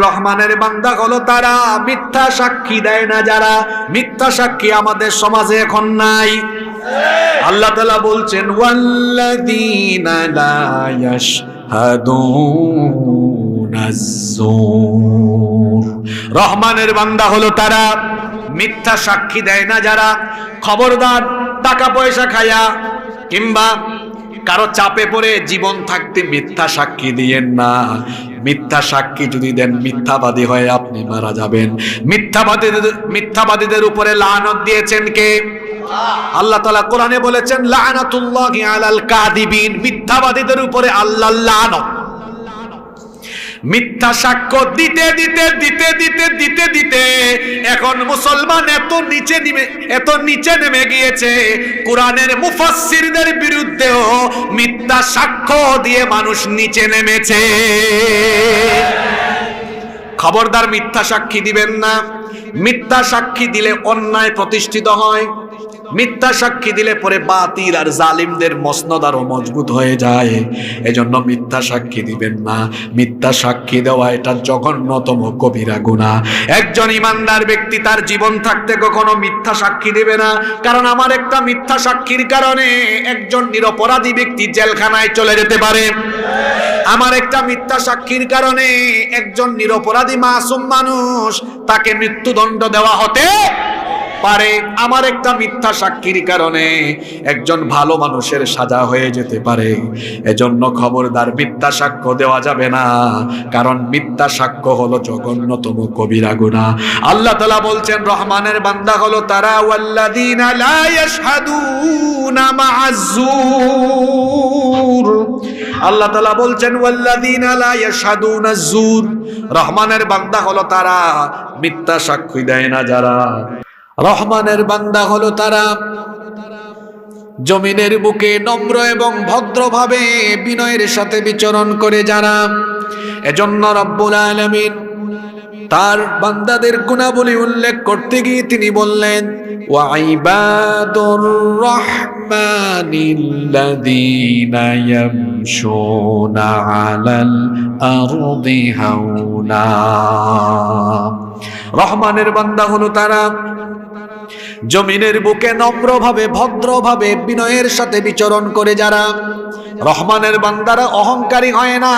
রহমানের বান্দা হলো তারা, মিথ্যা সাক্ষী দেয় না যারা। মিথ্যা সাক্ষী আমাদের সমাজে এখন নাই। আল্লাহ তাআলা বলছেন ওয়াল্লাযীনা লা ইয়াশহাদুনাজ যুর। রহমানের বান্দা হলো তারা, মিথ্যা সাক্ষী দেয় না যারা। খবরদার, টাকা পয়সা খায়া কিংবা কারো চাপে পড়ে জীবন থাকতে মিথ্যা সাক্ষী দিয়েন না। মিথ্যা সাক্ষী যদি দেন, মিথ্যাবাদী হয়ে আপনি মারা যাবেন। মিথ্যাবাদীদের উপরে লানত দিয়েছেন কে? আল্লাহ তাআলা কোরআনে বলেছেন লানাতুল্লাহি আলাল কাযিবিন। মিথ্যাবাদীদের উপরে আল্লাহর লানত। মিথ্যা সাক্ষ্য দিতে দিতে দিতে দিতে দিতে দিতে এখন মুসলমান এত নিচে নেমে গিয়েছে, কোরআনের মুফাসসিরদের বিরুদ্ধেও মিথ্যা সাক্ষ্য দিয়ে মানুষ নিচে নেমেছে। খবরদার, মিথ্যা সাক্ষী দিবেন না। মিথ্যা সাক্ষী দিলে অন্যায় প্রতিষ্ঠিত হয়। মিথ্যা সাক্ষী দিলে পরে বাতিল আর জালিমদের মসনদ আরো মজবুত হয়ে যায়। এজন্য মিথ্যা সাক্ষী দিবেন না। মিথ্যা সাক্ষী দেওয়া এটা জঘন্যতম কবিরা গুনাহ। একজন ইমানদার ব্যক্তি তার জীবন থাকতে কখনো মিথ্যা সাক্ষী দেবে না। কারণ আমার একটা মিথ্যা সাক্ষীর কারণে একজন নিরপরাধী ব্যক্তি জেলখানায় চলে যেতে পারে। আমার একটা মিথ্যা সাক্ষীর কারণে একজন নিরপরাধী মাসুম মানুষ, তাকে মৃত্যুদণ্ড দেওয়া হতে পারে। আমার একটা মিথ্যা সাক্ষীর কারণে একজন ভালো মানুষের সাজা হয়ে যেতে পারে। এজন্য খবরদার, মিথ্যা সাক্ষ্য দেওয়া যাবে না। কারণ মিথ্যা সাক্ষ্য হলো জঘন্যতম কবিরা গুনাহ। আল্লাহ তাআলা বলছেন রহমানের বান্দা হলো তারা ওয়াল্লাযীনা লা ইয়াশহাদুনা মা'আজ যুর। আল্লাহ তাআলা বলছেন ওয়াল্লাযীনা লা ইয়াশহাদুনাজ যুর। রহমানের বান্দা হলো তারা, মিথ্যা সাক্ষী দেয় না যারা। রহমানের বান্দা হলো তারা, জমিনের বুকে নম্র এবং ভদ্রভাবে বিনয়ের সাথে বিচরণ করে যারা। এজন্য রব্বুল আলামিন তার বান্দাদের গুণাবলী উল্লেখ করতে গিয়ে তিনি বললেন ওয়া ইবাদুর রহমানিল্লাযীনা ইয়ামশুনা আলাল আরদি হাওনা। রহমানের বান্দা হলো তারা, জমিনের বুকে নম্রভাবে ভদ্রভাবে বিনয়ের সাথে বিচরণ করে যারা। রহমানের বান্দারা অহংকারী হয় না।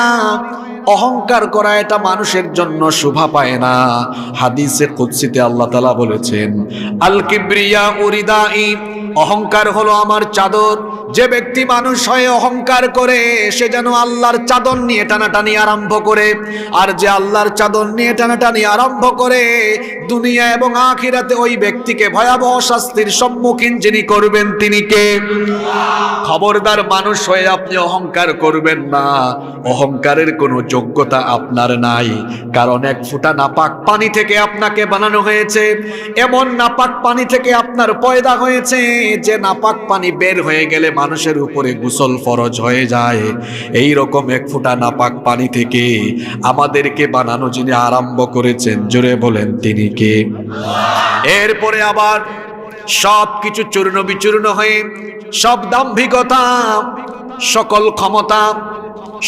অহংকার করা এটা মানুষের জন্য শোভা পায় না। হাদিসে কুদসিতে আল্লাহ তাআলা বলেছেন আল কিবরিয়া উরিদাই, অহংকার হলো আমার চাদর। যে ব্যক্তি মানুষ হয়ে অহংকার করে সে যেন আল্লাহর চাদর নিয়ে টানাটানি আরম্ভ করে। আর যে আল্লাহর চাদর নিয়ে টানাটানি আরম্ভ করে, দুনিয়া এবং আখিরাতে ওই ব্যক্তিকে ভয়াবহ শাস্তির সম্মুখীন যিনি করবেন তিনি কে? খবরদার, মানুষ হয়ে আপনি অহংকার করবেন না। অহংকারের কোনো যোগ্যতা আপনার নাই। কারণ এক ফোঁটা নাপাক পানি থেকে আপনাকে বানানো হয়েছে। এমন নাপাক পানি থেকে আপনার পয়দা হয়েছে যে নাপাক পানি বের হয়ে গেলে মানুষের উপরে গোসল ফরজ হয়ে যায়। এই রকম এক ফোঁটা নাপাক পানি থেকে আমাদেরকে বানানো যিনি আরম্ভ করেছেন, জোরে বলেন তিনি কে? এরপরে আবার সব কিছু চূর্ণ বিচূর্ণ হয়ে, সব দাম্ভিকতা, সকল ক্ষমতা,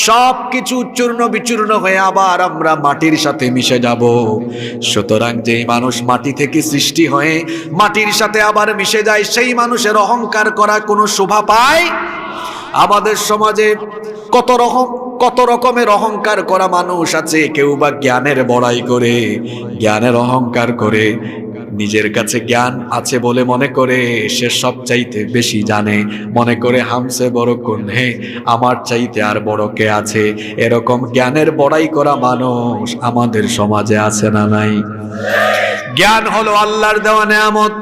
সব কিছু চূর্ণ বিচূর্ণ হয়ে আবার আমরা মাটির সাথে মিশে যাব। সুতরাং যেই মানুষ মাটি থেকে সৃষ্টি হয়ে মাটির সাথে আবার মিশে যায়, সেই মানুষের অহংকার করা কোনো শোভা পায়? আমাদের সমাজে কত রকমের অহংকার করা মানুষ আছে। কেউ বা জ্ঞানের বড়াই করে, জ্ঞানের অহংকার করে, নিজের কাছে জ্ঞান আছে বলে মনে করে সে সব চাইতে বেশি জানে। মনে করে হামসে বড় কোন হে, আমার চাইতে আর বড় কে আছে। এরকম জ্ঞানের বড়াই করা মানুষ আমাদের সমাজে আছে না নাই? জ্ঞান হলো আল্লাহর দেওয়া নেয়ামত।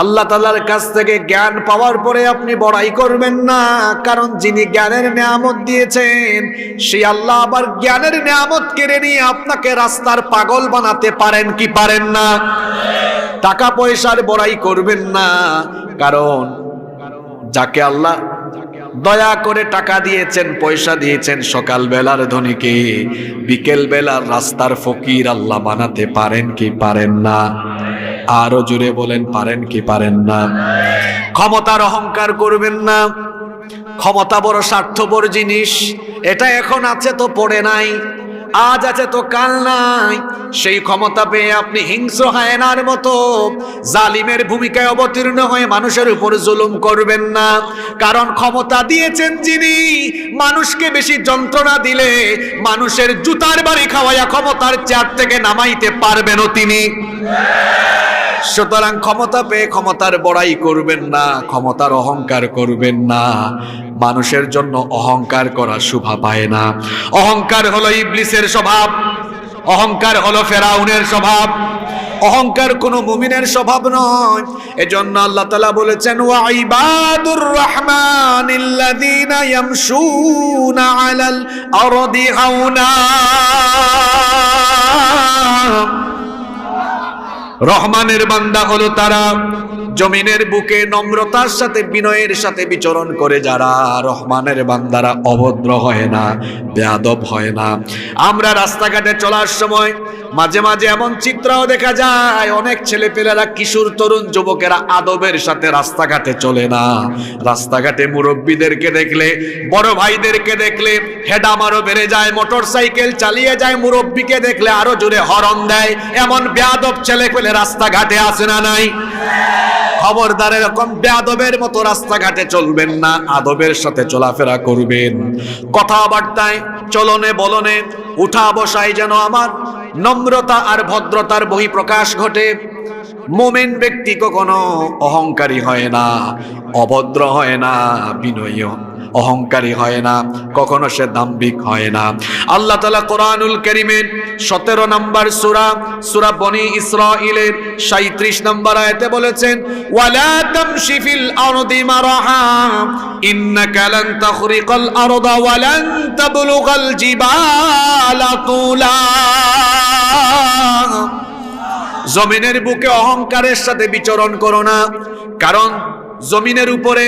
আল্লাহ তাআলার কাছ থেকে জ্ঞান পাওয়ার পরে আপনি বড়াই করবেন না। কারণ যিনি জ্ঞানের নেয়ামত দিয়েছেন সেই আল্লাহ আবার জ্ঞানের নেয়ামত কেড়ে নিয়ে আপনাকে রাস্তার পাগল বানাতে পারেন কি পারেন না? টাকা পয়সার বড়াই করবেন না। কারণ যাকে আল্লাহ দয়া করে টাকা দিয়েছেন, পয়সা দিয়েছেন, সকাল বেলার ধনীকে বিকেল বেলার রাস্তার ফকির আল্লাহ বানাতে পারেন কি পারেন না? আরো জোরে বলেন, পারেন কি পারেন না? ক্ষমতার অহংকার করবেন না। ক্ষমতা বড় স্বার্থপর জিনিস। এটা এখন আছে তো পড়ে নাই। আজ আছে তো কাল নাই। সেই ক্ষমতা পেয়ে আপনি হিংস্র হায়নার মতো জালিমের ভূমিকায় অবতীর্ণ হয়ে মানুষের উপর জুলুম করবেন না। কারণ ক্ষমতা দিয়েছেন যিনি, মানুষকে বেশি যন্ত্রণা দিলে মানুষের জুতার বাড়ি খাওয়াইয়া ক্ষমতার চেয়ার থেকে নামাইতে পারবেনও তিনি। সুতরাং ক্ষমতা পেয়ে ক্ষমতার বড়াই করবেন না, ক্ষমতার অহংকার করবেন না। মানুষের জন্য অহংকার করা শোভা পায় না। অহংকার হলো ইবলিসের স্বভাব, অহংকার হলো ফেরাউনের স্বভাব, অহংকার কোনো মুমিনের স্বভাব নয়। এজন্য আল্লাহ তাআলা বলেছেন, ওয়া ইবাদুর রহমানিল্লাযীনা ইয়ামশুনা আলাল আরদি হাওনা। রহমানের বান্দা হলো তারা জমিনের বুকে নম্রতার সাথে বিনয়ের সাথে বিচরণ করে যারা। রহমানের বান্দারা অভদ্র হয় না, বেয়াদব হয় না। আমরা রাস্তাঘাটে চলার সময় মাঝে মাঝে এমন চিত্রও দেখা যায়, অনেক ছেলেপেলেরা, কিশোর তরুণ যুবকেরা আদবের সাথে রাস্তাঘাটে চলে না। রাস্তাঘাটে মুরব্বীদেরকে দেখলে, বড় ভাইদেরকে দেখলে হেডাম আরো বেড়ে যায়, মোটর সাইকেল চালিয়ে যায়, মুরব্বীকে দেখলে আরো জোরে হরন দেয়। এমন বেয়াদব ছেলেপেলে রাস্তাঘাটে আছে না নাই? খবরদার, এরকম বেয়াদবের মতো রাস্তাঘাটে চলবেন না, আদবের সাথে চলাফেরা করবেন। কথাবার্তায়, চলনে বলনে, উঠা বসায় যেন আমার নম্রতা আর ভদ্রতার বহিঃপ্রকাশ ঘটে। মুমিন ব্যক্তি কখনো অহংকারী হয় না, অভদ্র হয় না, বিনয়ী অহংকারী হয় না, কখনো সে দাম্ভিক হয় না। আল্লাহ তাআলা কোরআনুল কারীমের 17 নম্বর সূরা, সূরা বনি ইসরাঈলের 37 নম্বর আয়াতে বলেছেন, ওয়ালা তামশি ফিল আরদি মারহা ইন্নাকা লান তাখরিকাল আরদা ওয়া লান তাবলুগাল জিবালা তুলা। জমিনের বুকে অহংকারের সাথে বিচরণ করো না, কারণ জমিনের উপরে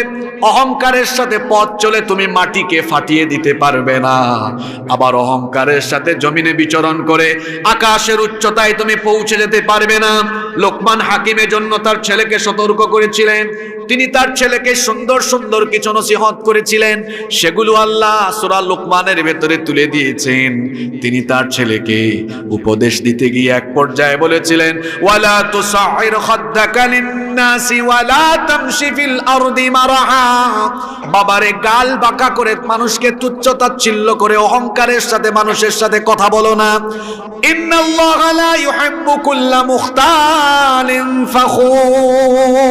অহংকারের সাথে পথ চলে তুমি মাটিকে ফাটিয়ে দিতে পারবে না। আবার অহংকারের সাথে জমিনে বিচরণ করে আকাশের উচ্চতায় তুমি পৌঁছে যেতে পারবে না। লোকমান হাকিমের জন্য তার ছেলেকে সতর্ক করেছিলেন। তিনি তার ছেলেকে সুন্দর সুন্দর কিছু নসিহত করেছিলেন, সেগুলো আল্লাহ সূরা লোকমানের ভেতরে তুলে দিয়েছেন। তিনি তার ছেলেকে উপদেশ দিতে গিয়ে এক পর্যায়ে বলেছিলেন, ওয়ালা তুসাইর খাদ্দাকা লিন্নাসি ওয়ালা তামশি ফিল আরদি মারহা। বাবারে, গাল বাঁকা করে মানুষকে তুচ্ছ তাচ্ছিল্য করে অহংকারের সাথে মানুষের সাথে কথা বলো না। ইন্নাল্লাহা লা ইউহিব্বু কুল্লা মুখতালিন ফাখুর।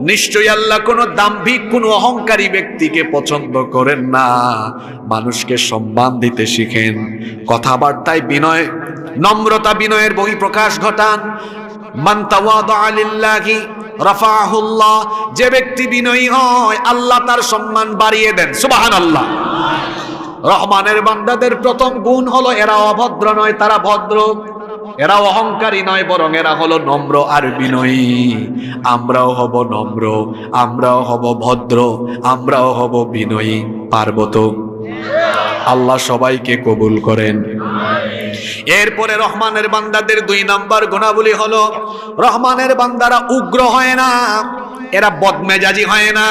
নিশ্চয়ই আল্লাহ কোনো দাম্ভিক, কোনো অহংকারী ব্যক্তিকে পছন্দ করেন না। মানুষকে সম্মান দিতে শিখেন, কথাবার্তায় বিনয়, নম্রতা, বিনয়ের বহিঃপ্রকাশ ঘটান। মান তাওয়াদা লিল্লাহি রাফাহুল্লাহ। যে ব্যক্তি বিনয়ী হয় আল্লাহ তার সম্মান বাড়িয়ে দেন। সুবহানাল্লাহ। রহমানের বান্দাদের প্রথম গুণ হলো এরা অভদ্র নয়, তারা ভদ্র। এরা অহংকারী নয়, বরং এরা হলো নম্র আর বিনয়ী। আমরাও হব নম্র, আমরাও হব ভদ্র, আমরাও হব বিনয়ী। পারবো তো? আল্লাহ সবাইকে কবুল করেন। এরপরে রহমানের বান্দাদের 2 নাম্বার গুণাবলী হলো, রহমানের বান্দারা উগ্র হয় না, এরা বদমেজাজি হয় না,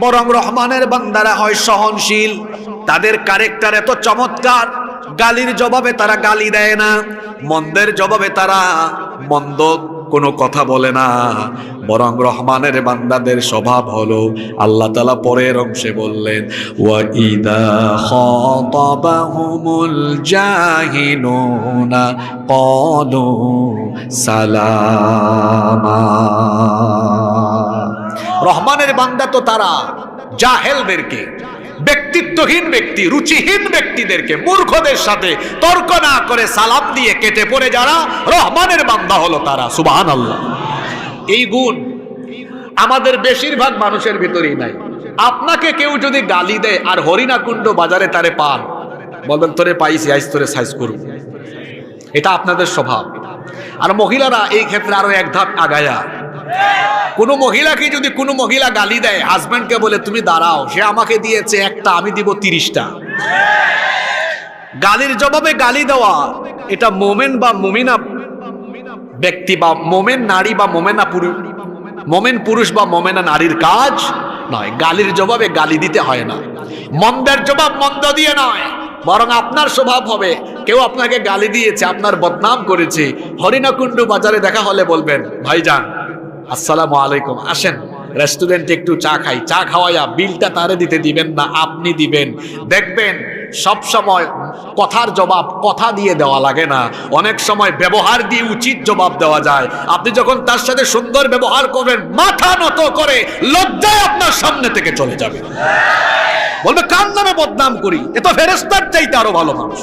বরং রহমানের বান্দারা হয় সহনশীল। তাদের ক্যারেক্টার এত চমৎকার, গালির জবাবে তারা গালি দেয় না, মন্দের জবাবে তারা মন্দ কোনো কথা বলে না, বরং রহমানের বান্দাদের স্বভাব হলো, আল্লাহ তাআলা পরের অংশে বললেন, ওয়া ইদা খাতাবাহুমুল জাহিলুনা ক্বালু সালামা। রহমানের বান্দা তো তারা জাহেলদেরকে, ব্যক্তিত্বহীন ব্যক্তি, রুচিহীন ব্যক্তিদেরকে, মূর্খদের সাথে তর্ক না করে সালাম দিয়ে কেটে পড়ে যারা রহমানের বান্দা হলো তারা। সুবহানাল্লাহ। এই গুণ আমাদের বেশিরভাগ মানুষের ভিতরেই নাই। আপনাকে কেউ যদি গালি দেয় আর হরিণাকুণ্ড বাজারে তারে পান, বলবেন তোরে পাইছি, আইস তোরে সাইজ করব। এটা আপনাদের স্বভাব। আর মহিলারা এই ক্ষেত্রে আরো এক ধাপ আগায়া, কোনো মহিলাকে যদি কোনো মহিলা গালি দেয়, হাজবেন্ডকে বলে তুমি দাঁড়াও, সে আমাকে দিয়েছে একটা, আমি দিব 30টা। গালির জবাবে গালি দেওয়া এটা মোমেন বা মুমিনা ব্যক্তি বা মোমেন নারী বা মোমেনা পুরুষ, মোমেন পুরুষ বা মোমেনা নারীর কাজ নয়। গালির জবাবে গালি দিতে হয় না, মন্দের জবাব মন্দ দিয়ে নয়, বরং আপনার স্বভাব হবে কেউ আপনাকে গালি দিয়েছে, আপনার বদনাম করেছে, হরিণাকুণ্ডু বাজারে দেখা হলে বলবেন, ভাইজান আসসালামু আলাইকুম, আসেন রেস্টুরেন্টে একটু চা খাই। চা খাওয়াইয়া বিলটা তারে দিতে দিবেন না, আপনি দিবেন। দেখবেন সব সময় কথার জবাব কথা দিয়ে দেওয়া লাগে না, অনেক সময় ব্যবহার দিয়ে উচিত জবাব দেওয়া যায়। আপনি যখন তার সাথে সুন্দর ব্যবহার করবেন, মাথা নত করে লজ্জায় আপনার সামনে থেকে চলে যাবে, বলবে কার নামে বদনাম করি, এ তো ফেরেশতার চাইতে আরো ভালো মানুষ।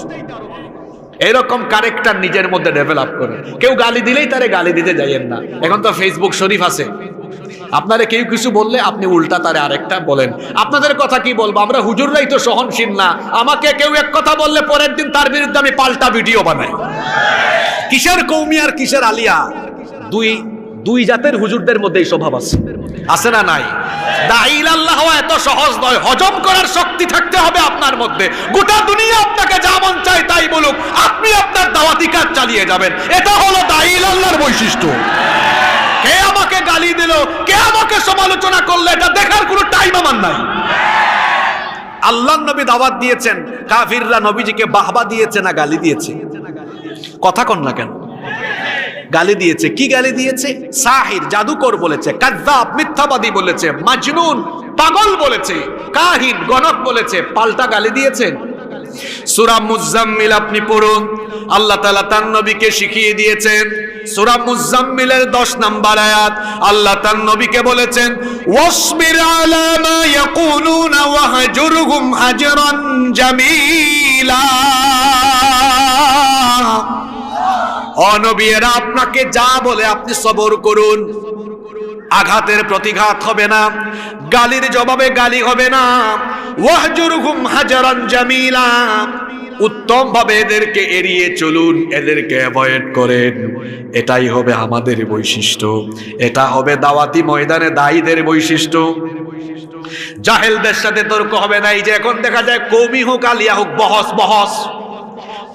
এরকম ক্যারেক্টার নিজের মধ্যে ডেভেলপ করে। কেউ গালি দিলেই তারে গালি দিতে যাইয়েন না। এখন তো ফেসবুক শরীফ আছে, আপনারে কেউ কিছু বললে আপনি উল্টা তারে আরেকটা বলেন। আপনাদের কথা কি বলবো, আমরা হুজুররাই তো সহনশীল না। আমাকে কেউ এক কথা বললে পরের দিন তার বিরুদ্ধে আমি পাল্টা ভিডিও বানাই। কিসের কৌমি আর কিসের আলিয়া, দুই জাতের হুজুরদের মধ্যে এই স্বভাব আছে, আছে না নাই? দাঈল আল্লাহ হওয়া এত সহজ নয়, হজম করার শক্তি থাকতে হবে আপনার মধ্যে। গোটা দুনিয়া আপনাকে যা মন চায় তাই বলুক, আপনি আপনার দাওয়াতি কাজ চালিয়ে যাবেন। এটা হলো দাঈল আল্লাহর বৈশিষ্ট্য। কে আমাকে গালি দিল, কে আমাকে সমালোচনা করলো, এটা দেখার কোনো টাইম আমার নাই। আল্লাহর নবী দাওয়াত দিয়েছেন, কাফিররা নবীজিকে বাহবা দিয়েছে না গালি দিয়েছে? কথা কন না কেন? গালি দিয়েছে। কি গালি দিয়েছে? সাহির, জাদুকর বলেছে, কাযযাব, মিথ্যাবাদী বলেছে, মাজনুন, পাগল বলেছে, কাহিন, গণক বলেছে। পাল্টা গালি দিয়েছেন। সূরা মুজাম্মিল আপনি পড়ুন, আল্লাহ তাআলা তার নবীকে শিখিয়ে দিয়েছেন। সূরা মুজাম্মিলের 10 নম্বর আয়াত, আল্লাহ তার নবীকে বলেছেন, ওয়াসবির আলা মা ইয়াকুলুনা ওয়াহজুরহুম হাজরান জামিলা। ও নবী, এরা আপনাকে যা বলে আপনি সবর করুন। আঘাতের প্রতিঘাত হবে না, গালির জবাবে গালি হবে না। ওয়াহজুরহুম হাজরান জামিলা, উত্তম ভাবে এদেরকে এড়িয়ে চলুন, এদেরকে অ্যাভয়েড করেন। এটাই হবে আমাদের বৈশিষ্ট্য, এটা হবে দাওয়াতি ময়দানে দায়ীদের বৈশিষ্ট্য। জাহেলদের সাথে তর্ক হবে না। এই যে এখন দেখা যায় কওমি হোক আলিয়া হোক, বহস বহস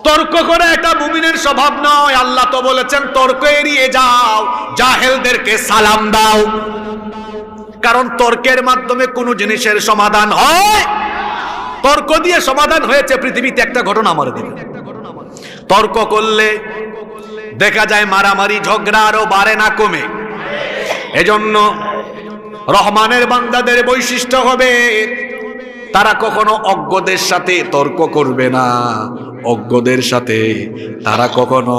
তর্ক করে, এটা মুমিনের স্বভাব নয়। আল্লাহ তো বলেছেন তর্ক এড়িয়ে যাও, জাহেলদেরকে সালাম দাও। কারণ তর্কের মাধ্যমে কোন জিনিসের সমাধান হয়? তর্ক দিয়ে সমাধান হয়েছে পৃথিবীতে একটা ঘটনা আমার দিকে। তর্ক করলে দেখা যায় মারামারি ঝগড়া আরো বাড়ে না কমে। এজন্য রহমানের বান্দাদের বৈশিষ্ট্য হবে তারা কখনো অজ্ঞদের সাথে তর্ক করবে না, অজ্ঞদের সাথে তারা কখনো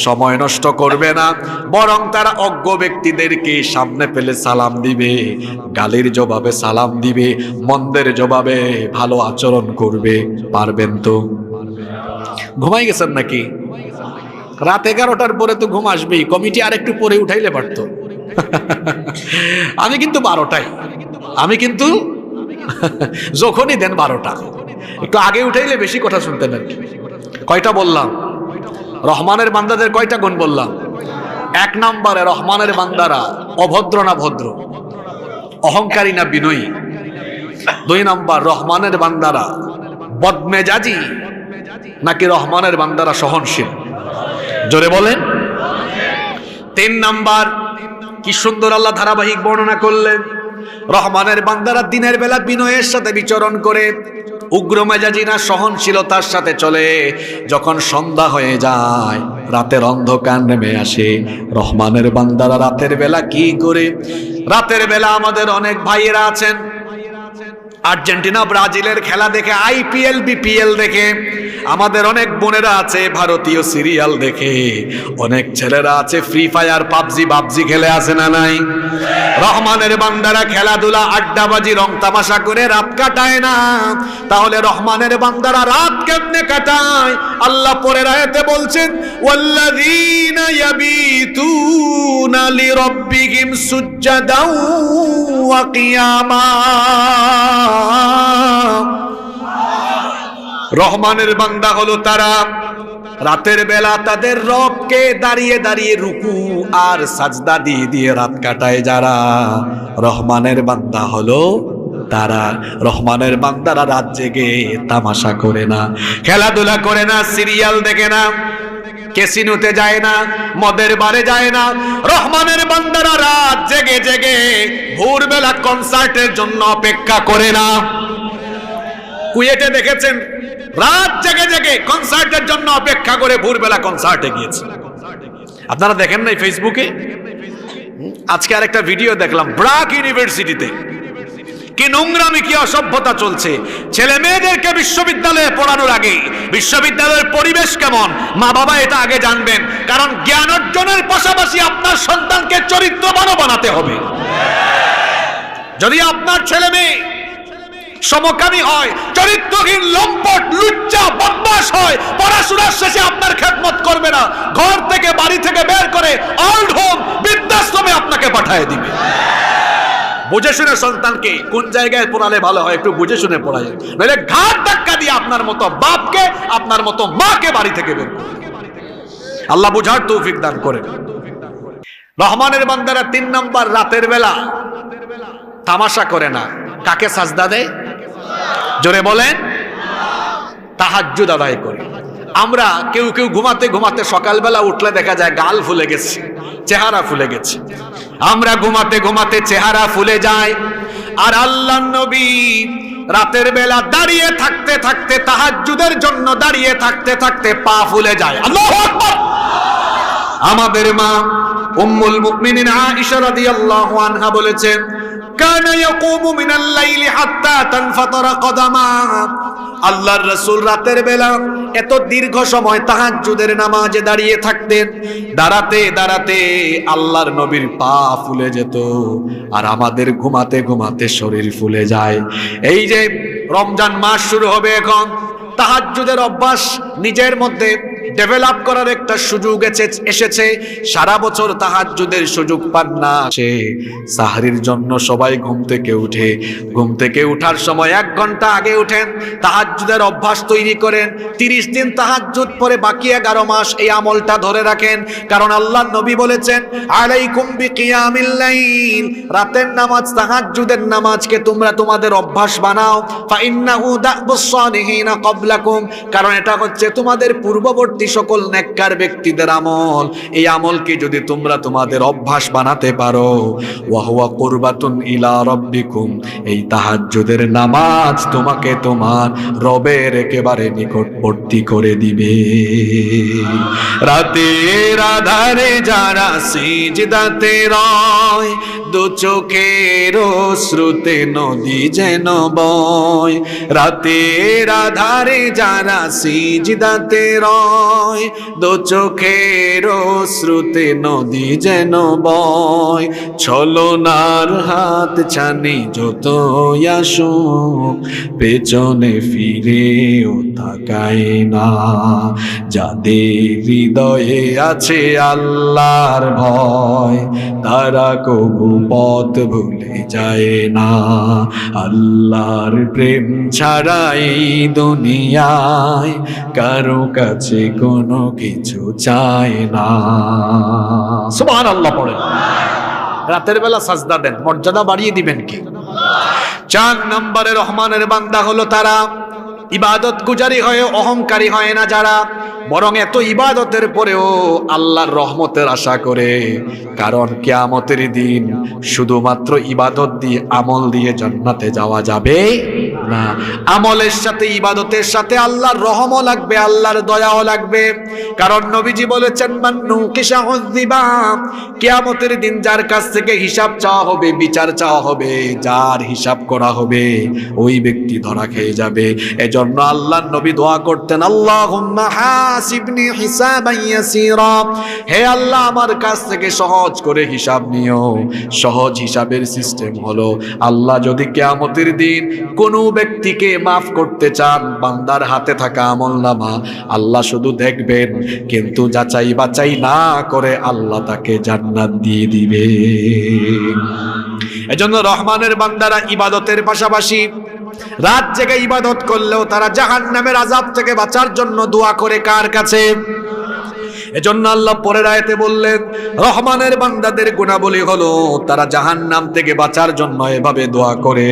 সময় নষ্ট করবে না, বরং তারা অজ্ঞ ব্যক্তিদেরকে সামনে পেলে সালাম দিবে, গালির জবাবে সালাম দিবে, মন্দের জবাবে ভালো আচরণ করবে। পারবেন তো? ঘুমাই গেছেন নাকি? রাত 11টার পরে তো ঘুম আসবেই। কমিটি আর একটু পরে উঠাইলে পারতো। আমি কিন্তু 12টায়, আমি কিন্তু যখনই দেন 12টা, একটু আগে উঠাইলে বেশি কথা শুনতেন আর কি। কয়টা বললাম? রহমানের বান্দাদের কয়টা গুণ বললাম? 1 নম্বরে রহমানের বান্দারা অভদ্র না ভদ্র, অহংকারী না বিনয়ী। 2 নম্বর রহমানের বান্দারা বদমেজাজি নাকি রহমানের বান্দারা সহনশীল? জোরে বলেন। 3 নম্বর, কি সুন্দর আল্লাহ ধারাবাহিক বর্ণনা করলেন, রহমানের বান্দারা দিনের বেলা বিনয়ের সাথে বিচরণ করে, উগ্র মেজাজি না, সহনশীলতার সাথে চলে। যখন সন্ধ্যা হয়ে যায়, রাতের অন্ধকার নেমে আসে, রহমানের বান্দারা রাতের বেলা কি করে? রাতের বেলা আমাদের অনেক ভাইয়েরা আছেন আর্জেন্টিনা ব্রাজিলের খেলা দেখে, আইপিএল বিপিএল দেখে। আমাদের অনেক বোনেরা আছে ভারতীয় সিরিয়াল দেখে। অনেক ছেলেরা আছে ফ্রি ফায়ার পাবজি খেলে, আছে না নাই? রহমানের বান্দারা খেলাধুলা আড্ডাবাজি রং তামাশা করে রাত কাটায় না। তাহলে রহমানের বান্দারা রাত কেমনে কাটায়? আল্লাহ পরের আয়াতে বলছেন, ওয়াল্লাযীনা ইয়াবিতুনা লিরাব্বিহিম সুজদাও ওয়া কিয়ামা। রহমানের বান্দা হলো তারা রাতের বেলা তাদের রবকে দাঁড়িয়ে দাঁড়িয়ে রুকু আর সাজদা দিয়ে দিয়ে রাত কাটায় যারা। রহমানের বান্দা হলো তারা। রহমানের বান্দারা রাত জেগে তামাশা করে না, খেলাধুলা করে না, সিরিয়াল দেখে না, ক্যাসিনোতে যায় না, মদের বারে যায় না। রহমানের বান্দারা রাত জেগে জেগে ভোরবেলা কনসার্টের জন্য অপেক্ষা করে না। কুয়েটে দেখেছেন রাত জেগে জেগে কনসার্টের জন্য অপেক্ষা করে ভোরবেলা কনসার্টে গিয়েছে। আপনারা দেখেন নাই ফেসবুকে? আজকে আরেকটা ভিডিও দেখলাম ব্রাক ইউনিভার্সিটিতে কি নোংরামি, কি অসভ্যতা চলছে। ছেলে মেয়েদেরকে বিশ্ববিদ্যালয়ে পড়ানোর আগে বিশ্ববিদ্যালয়ের পরিবেশ কেমন মা বাবা এটা আগে জানবেন, কারণ জ্ঞান অর্জনের পাশাপাশি আপনার সন্তানকে চরিত্রবানও বানাতে হবে। যদি আপনার ছেলে মেয়ে সমকামী হয়, চরিত্রহীন, লম্পট, লুচ্চা, বদমাশ হয়, পড়াশোনার শেষে আপনার খেদমত করবে না, ঘর থেকে বাড়ি থেকে বের করে ওল্ড হোম বৃদ্ধাশ্রমে আপনাকে পাঠিয়ে দিবে। বুঝে শুনে সন্তানকে কোন জায়গায় পড়ালে ভালো হয় একটু বুঝে শুনে পড়াই, নইলে ঘাট ধাক্কা দিয়ে আপনার মতো বাপকে, আপনার মতো মাকে বাড়ি থেকে বের করবে। আল্লাহ বুঝার তৌফিক দান করেন। রহমানের বান্দারা 3 নাম্বার, রাতের বেলা তামাশা করে না। কাকে সাজদা দেয়? জোরে বলেন। তাহাজ্জুদ আদায় করে। আমরা কেউ কেউ ঘুমাতে ঘুমাতে সকালবেলা উঠলে দেখা যায় গাল ফুলে গেছে, চেহারা ফুলে গেছে। আমরা ঘুমাতে ঘুমাতে চেহারা ফুলে যায়, আর আল্লাহর নবী রাতের বেলা দাঁড়িয়ে থাকতে থাকতে, তাহাজ্জুদের জন্য দাঁড়িয়ে থাকতে থাকতে পা ফুলে যায়। আল্লাহু আকবার। আমাদের মা উম্মুল মুমিনিন আয়েশা রাদিয়াল্লাহু আনহা বলেছেন, কানা ইয়াকুমু মিনাল লাইলি হাত্তা তানফাতারা কদামা। আল্লাহর রাসূল রাতের বেলা এত দীর্ঘ সময় তাহাজ্জুদের নামাজে দাঁড়িয়ে থাকতেন, দাঁড়াতে দাঁড়াতে আল্লাহর নবীর পা ফুলে যেত, আর আমাদের ঘুমাতে ঘুমাতে শরীর ফুলে যায়। এই যে রমজান মাস শুরু হবে, এখন তাহাজ্জুদের অভ্যাস নিজের মধ্যে ডেভেলপ করার একটা সুযোগ এসেছে। সারা বছর তাহাজ্জুদের সুযোগ পান না। সাহরির জন্য সবাই ঘুম থেকে উঠে, ঘুম থেকে উঠার সময় 1 ঘন্টা আগে উঠেন, তাহাজ্জুদের অভ্যাস তৈরি করেন। 30 দিন তাহাজ্জুদ পরে বাকি 11 মাস এই আমলটা ধরে রাখেন, কারণ আল্লাহর নবী বলেছেন, আলাইকুম বিকিয়ামিল লাইল, রাতের নামাজ, তাহাজ্জুদের নামাজকে তোমরা তোমাদের অভ্যাস বানাও। ফাইন্নাহু দাবুস সালিহিনা ক্বাবলাকুম, কারণ এটা হচ্ছে তোমাদের পূর্ববর্তী সকল নেককার ব্যক্তিদের আমল। এই আমলকে যদি তোমরা তোমাদের অভ্যাস বানাতে পারো, ওয়া হুয়া কুরবাতুন ইলা রাব্বিকুম, এই তাহাজ্জুদের নামাজ তোমাকে তোমার রবের একেবারে নিকটবর্তী করে দিবে। রাতের আধারে যারা সিজদাতে রয়, দু চোখের শ্রুতে নদী যেন বয়। রাতের আধারে যারা সিজদাতে রয়, দু চোখের শ্রুতে নদী যেন বয়। ছলনার হাত ছানি যত আসুক, পেছনে ফিরেও তাকায় না। যাদের হৃদয়ে আছে আল্লাহর ভয়, তারা কবু পথ ভুলে যায় না। আল্লাহর প্রেম ছাড়া এই দুনিয়ায় কারো কাছে কোনো কিছু চায় না। সুবহানাল্লাহ পড়েন। রাতের বেলা সাজদা দেন, মর্যাদা বাড়িয়ে দিবেন কি? 4 নম্বরে রহমানের বান্দা হলো তারা ইবাদত গুজারি হয়ে অহংকারী হয় না যারা, বরং এত ইবাদতের পরেও আল্লাহর রহমতের আশা করে। কারণ কিয়ামতের দিন শুধুমাত্র ইবাদত দিয়ে, আমল দিয়ে জান্নাতে যাওয়া যাবে না। আমলের সাথে, ইবাদতের সাথে আল্লাহর রহমও লাগবে, আল্লাহর দয়াও লাগবে। কারণ নবীজি বলেছেন, মান নুকিশা উযযিবা, কিয়ামতের দিন যার কাছ থেকে হিসাব চাওয়া হবে, বিচার চাওয়া হবে, যার হিসাব করা হবে, ওই ব্যক্তি ধরা খেয়ে যাবে। এজন্য আল্লাহর নবী দোয়া করতেন, আল্লাহুম্মা হাসিবনি হিসাবান ইয়াসীরা, হে আল্লাহ আমার কাছ থেকে সহজ করে হিসাব নিও। সহজ হিসাবের সিস্টেম হলো, আল্লাহ যদি কিয়ামতের দিন কোনো ব্যক্তিকে মাফ করতে চান, বান্দার হাতে থাকা আমলনামা আল্লাহ শুধু দেখবেন, কিন্তু যাচাই বাছাই না করে আল্লাহ তাকে জান্নাত দিয়ে দিবে। এজন্য রহমানের বান্দারা ইবাদতের পাশাপাশি রাত জেগে ইবাদত করলেও তারা জাহান্নামের আযাব থেকে বাঁচার জন্য দোয়া করে কার কাছে? এজন্য আল্লাহ পরের আয়াতে বললেন, রহমানের বান্দাদের গুণাবলী হলো তারা জাহান্নাম থেকে বাঁচার জন্য এভাবে দোয়া করে।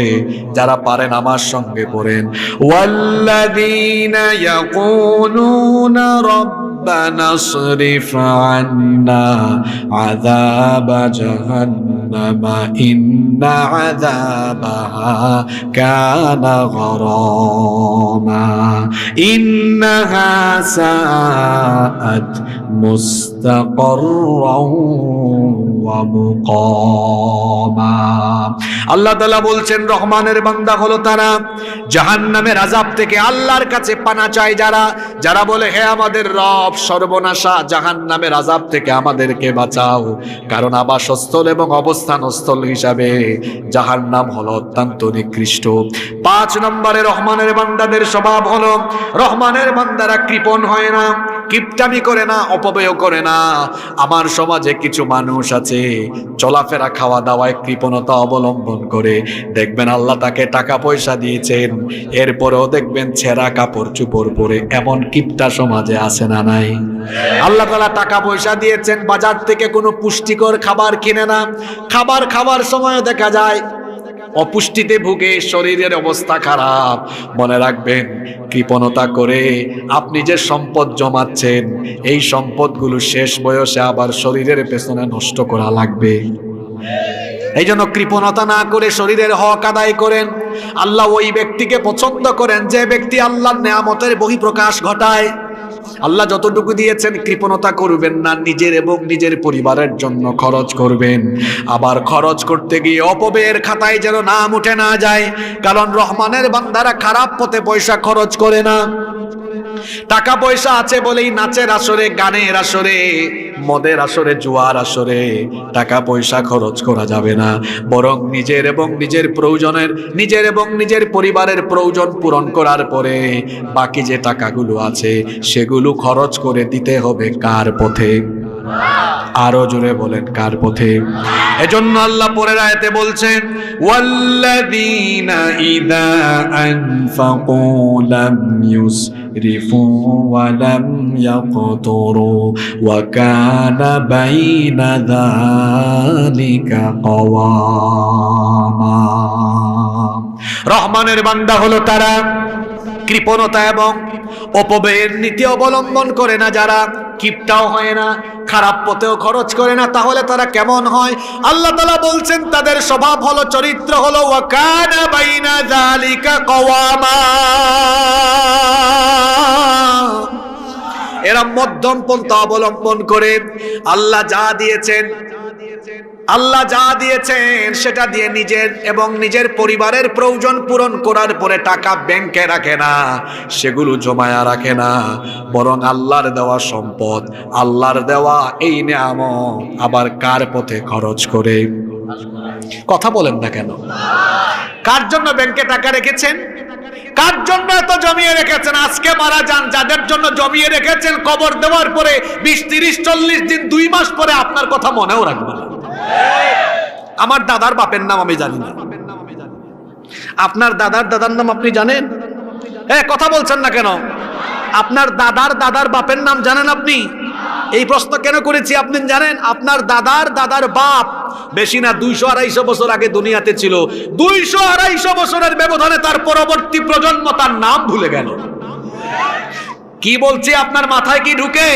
যারা পারেন আমার সঙ্গে পড়েন, ওয়াল্লাযীনা ইয়াকুলুনা রব্বানা সরিফ আন্না আযাবা জাহান্নামা ইন্না আযাবাহা কানা গরামা ইন্নাহা সাআত মুস্তাকাররাও ওয়া মুকামা। আল্লাহ তাআলা বলছেন রহমানের বান্দা হলো তারা জাহান্নামের আযাব থেকে আল্লাহর কাছে পানা চায় যারা বলে হে আমাদের রব সর্বনাশা জাহান্নামের আযাব থেকে আমাদেরকে বাঁচাও, কারণ আবাসস্থল এবং অবস্থানস্থল হিসাবে জাহান্নাম হলো অত্যন্ত নিকৃষ্ট। 5 নম্বরে রহমানের বান্দাদের স্বভাব হলো রহমানের বান্দারা কৃপণ হয় না, কিপটামি করে না, অপব্যয় করে না। আমার সমাজে কিছু মানুষ আছে চলাফেরা খাওয়া দাওয়ায় কৃপণতা অবলম্বন করে, দেখবেন আল্লাহ তাকে টাকা পয়সা দিয়েছেন এরপরেও দেখবেন ছেঁড়া কাপড় চোপড় পরে, এমন কিপটা সমাজে আছে না নাই? আল্লাহ তাআলা টাকা পয়সা দিয়েছেন, বাজার থেকে কোনো পুষ্টিকর খাবার কিনে না, খাবার খাওয়ার সময় দেখা যায় অপুষ্টিতে ভুগে শরীরের অবস্থা খারাপ। মনে রাখবেন কৃপণতা করে আপনি যে সম্পদ জমাচ্ছেন এই সম্পদগুলো শেষ বয়সে আবার শরীরের পেছনে নষ্ট করা লাগবে। এই জন্য কৃপণতা না করে শরীরের হক আদায় করেন। আল্লাহ ওই ব্যক্তিকে পছন্দ করেন যে ব্যক্তি আল্লাহর নেয়ামতের বহিঃপ্রকাশ ঘটায়। আল্লাহ যতটুকু দিয়েছেন কৃপণতা করবেন না, নিজের এবং নিজের পরিবারের জন্য খরচ করবেন। আবার খরচ করতে গিয়ে অপব্যয়ের খাতায় যেন নাম উঠে না যায়, কারণ রহমানের বান্দারা খারাপ পথে পয়সা খরচ করে না। টাকা পয়সা আছে বলেই নাচের আসরে, গানের আসরে, মদের আসরে, জুয়ার আসরে টাকা পয়সা খরচ করা যাবে না, বরং নিজের এবং নিজের প্রয়োজনের, নিজের এবং নিজের পরিবারের প্রয়োজন পূরণ করার পরে বাকি যে টাকাগুলো আছে সেগুলো খরচ করে দিতে হবে কার পথে? আরো জোরে বলেন কার পথে? এজন্য আল্লাহ পরের আয়াতে বলছেন ওয়াল্লাযীনা ইযা আনফাকু লাম ইউসরিফু ওয়া লাম ইয়াকতুরু ওয়া কানা বাইনা যালিকা কাওয়ামা। রহমানের বান্দা হলো তারা কৃপণতা এবং অপব্যয়ের নীতি অবলম্বন করে না, যারা কিপটাও হয় না, খারাপ পথেও খরচ করে না। তাহলে তারা কেমন হয়? আল্লাহ তাআলা বলছেন তাদের স্বভাব হলো, চরিত্র হলো ওয়া কানা বাইনা যালিকা কাওয়ামা। এরা মধ্যম পন্থা অবলম্বন করে আল্লাহ যা দিয়েছেন সেটা দিয়ে নিজের এবং নিজের পরিবারের প্রয়োজন পূরণ করার পরে টাকা ব্যাংকে রাখে না, সেগুলো জমায়া রাখে না, বরং আল্লাহর দেওয়া সম্পদ, আল্লাহর দেওয়া এই নেয়ামত আবার কার পথে খরচ করে? কথা বলেন না কেন? কার জন্য ব্যাংকে টাকা রেখেছেন? কার জন্য এত জমিয়ে রেখেছেন? আজকে মারা যান, যাদের জন্য জমিয়ে রেখেছেন কবর দেওয়ার পরে 20, 30, 40 দিন, 2 মাস পরে আপনার কথা মনেও রাখবে না। আমার দাদার বাপের নাম আমি জানি না, আপনার দাদার নাম আপনি জানেন? কথা বলছেন না কেন? আপনার দাদার বাপের নাম জানেন আপনি? এই প্রশ্ন কেন করেছি আপনি জানেন? আপনার দাদার বাপ বেশি না 200-250 বছর আগে দুনিয়াতে ছিল। 200-250 বছরের ব্যবধানে তার পরবর্তী প্রজন্ম তার নাম ভুলে গেল। কি বলছি আপনার মাথায় কি ঢুকে?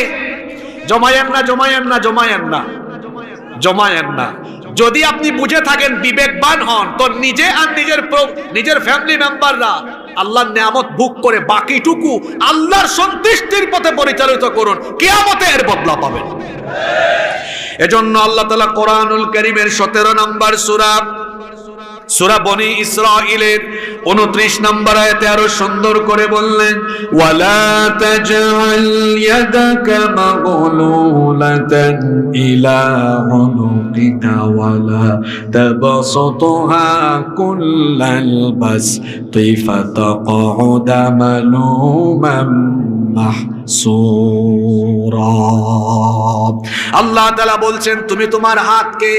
জমায়েন না। যদি আপনি বুঝে থাকেন, বিবেকবান হন, তো নিজে আর নিজের ফ্যামিলি মেম্বাররা আল্লাহর নিয়ামত ভোগ করে বাকিটুকু আল্লাহর সন্তুষ্টির পথে পরিচালিত করুন, কিয়ামতে এর বদলা পাবেন। এজন্য আল্লাহ তাআলা কোরআনুল কারীমের 17 নম্বর সূরা বনি ইসরাঈলের 29 নম্বর আয়াতে আরো সুন্দর করে বললেন ওয়ালা তাজআল ইয়াদাকা মাগলুলাতান ইলা উনুকিকা ওয়ালা তাবসুতহা কুল্লাল বাসতি ফাতাকউদা মালুমান মাহসুরা। আল্লাহ তাআলা বলছেন তুমি তোমার হাতকে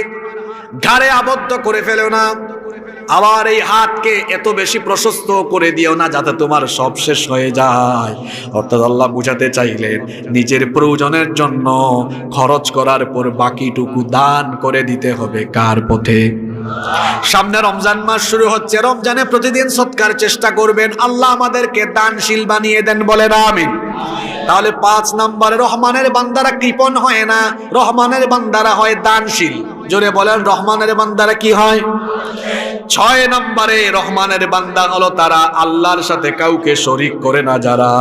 ঘাড়ে আবদ্ধ করে ফেলো না, আবার এই হাতকে এত বেশি প্রশস্ত করে দিও না যাতে তোমার সব শেষ হয়ে যায়। অর্থাৎ আল্লাহ বুঝাতে চাইলেন নিজের প্রয়োজনের জন্য খরচ করার পর বাকিটুকু দান করে দিতে হবে কার পথে? সামনে রমজান মাস শুরু হচ্ছে, রমজানে প্রতিদিন সৎকার চেষ্টা করবেন। আল্লাহ আমাদেরকে দানশীল বানিয়ে দেন, বলেন আমিন। তাহলে 5 নম্বরে রহমানের বান্দারা কৃপণ হয় না, রহমানের বান্দারা হয় দানশীল। জোরে বলেন, রহমানের বান্দারা কি হয়? 6 নম্বরে রহমানের বান্দা হলো তারা আল্লাহর সাথে কাউকে শরীক করে না যারা।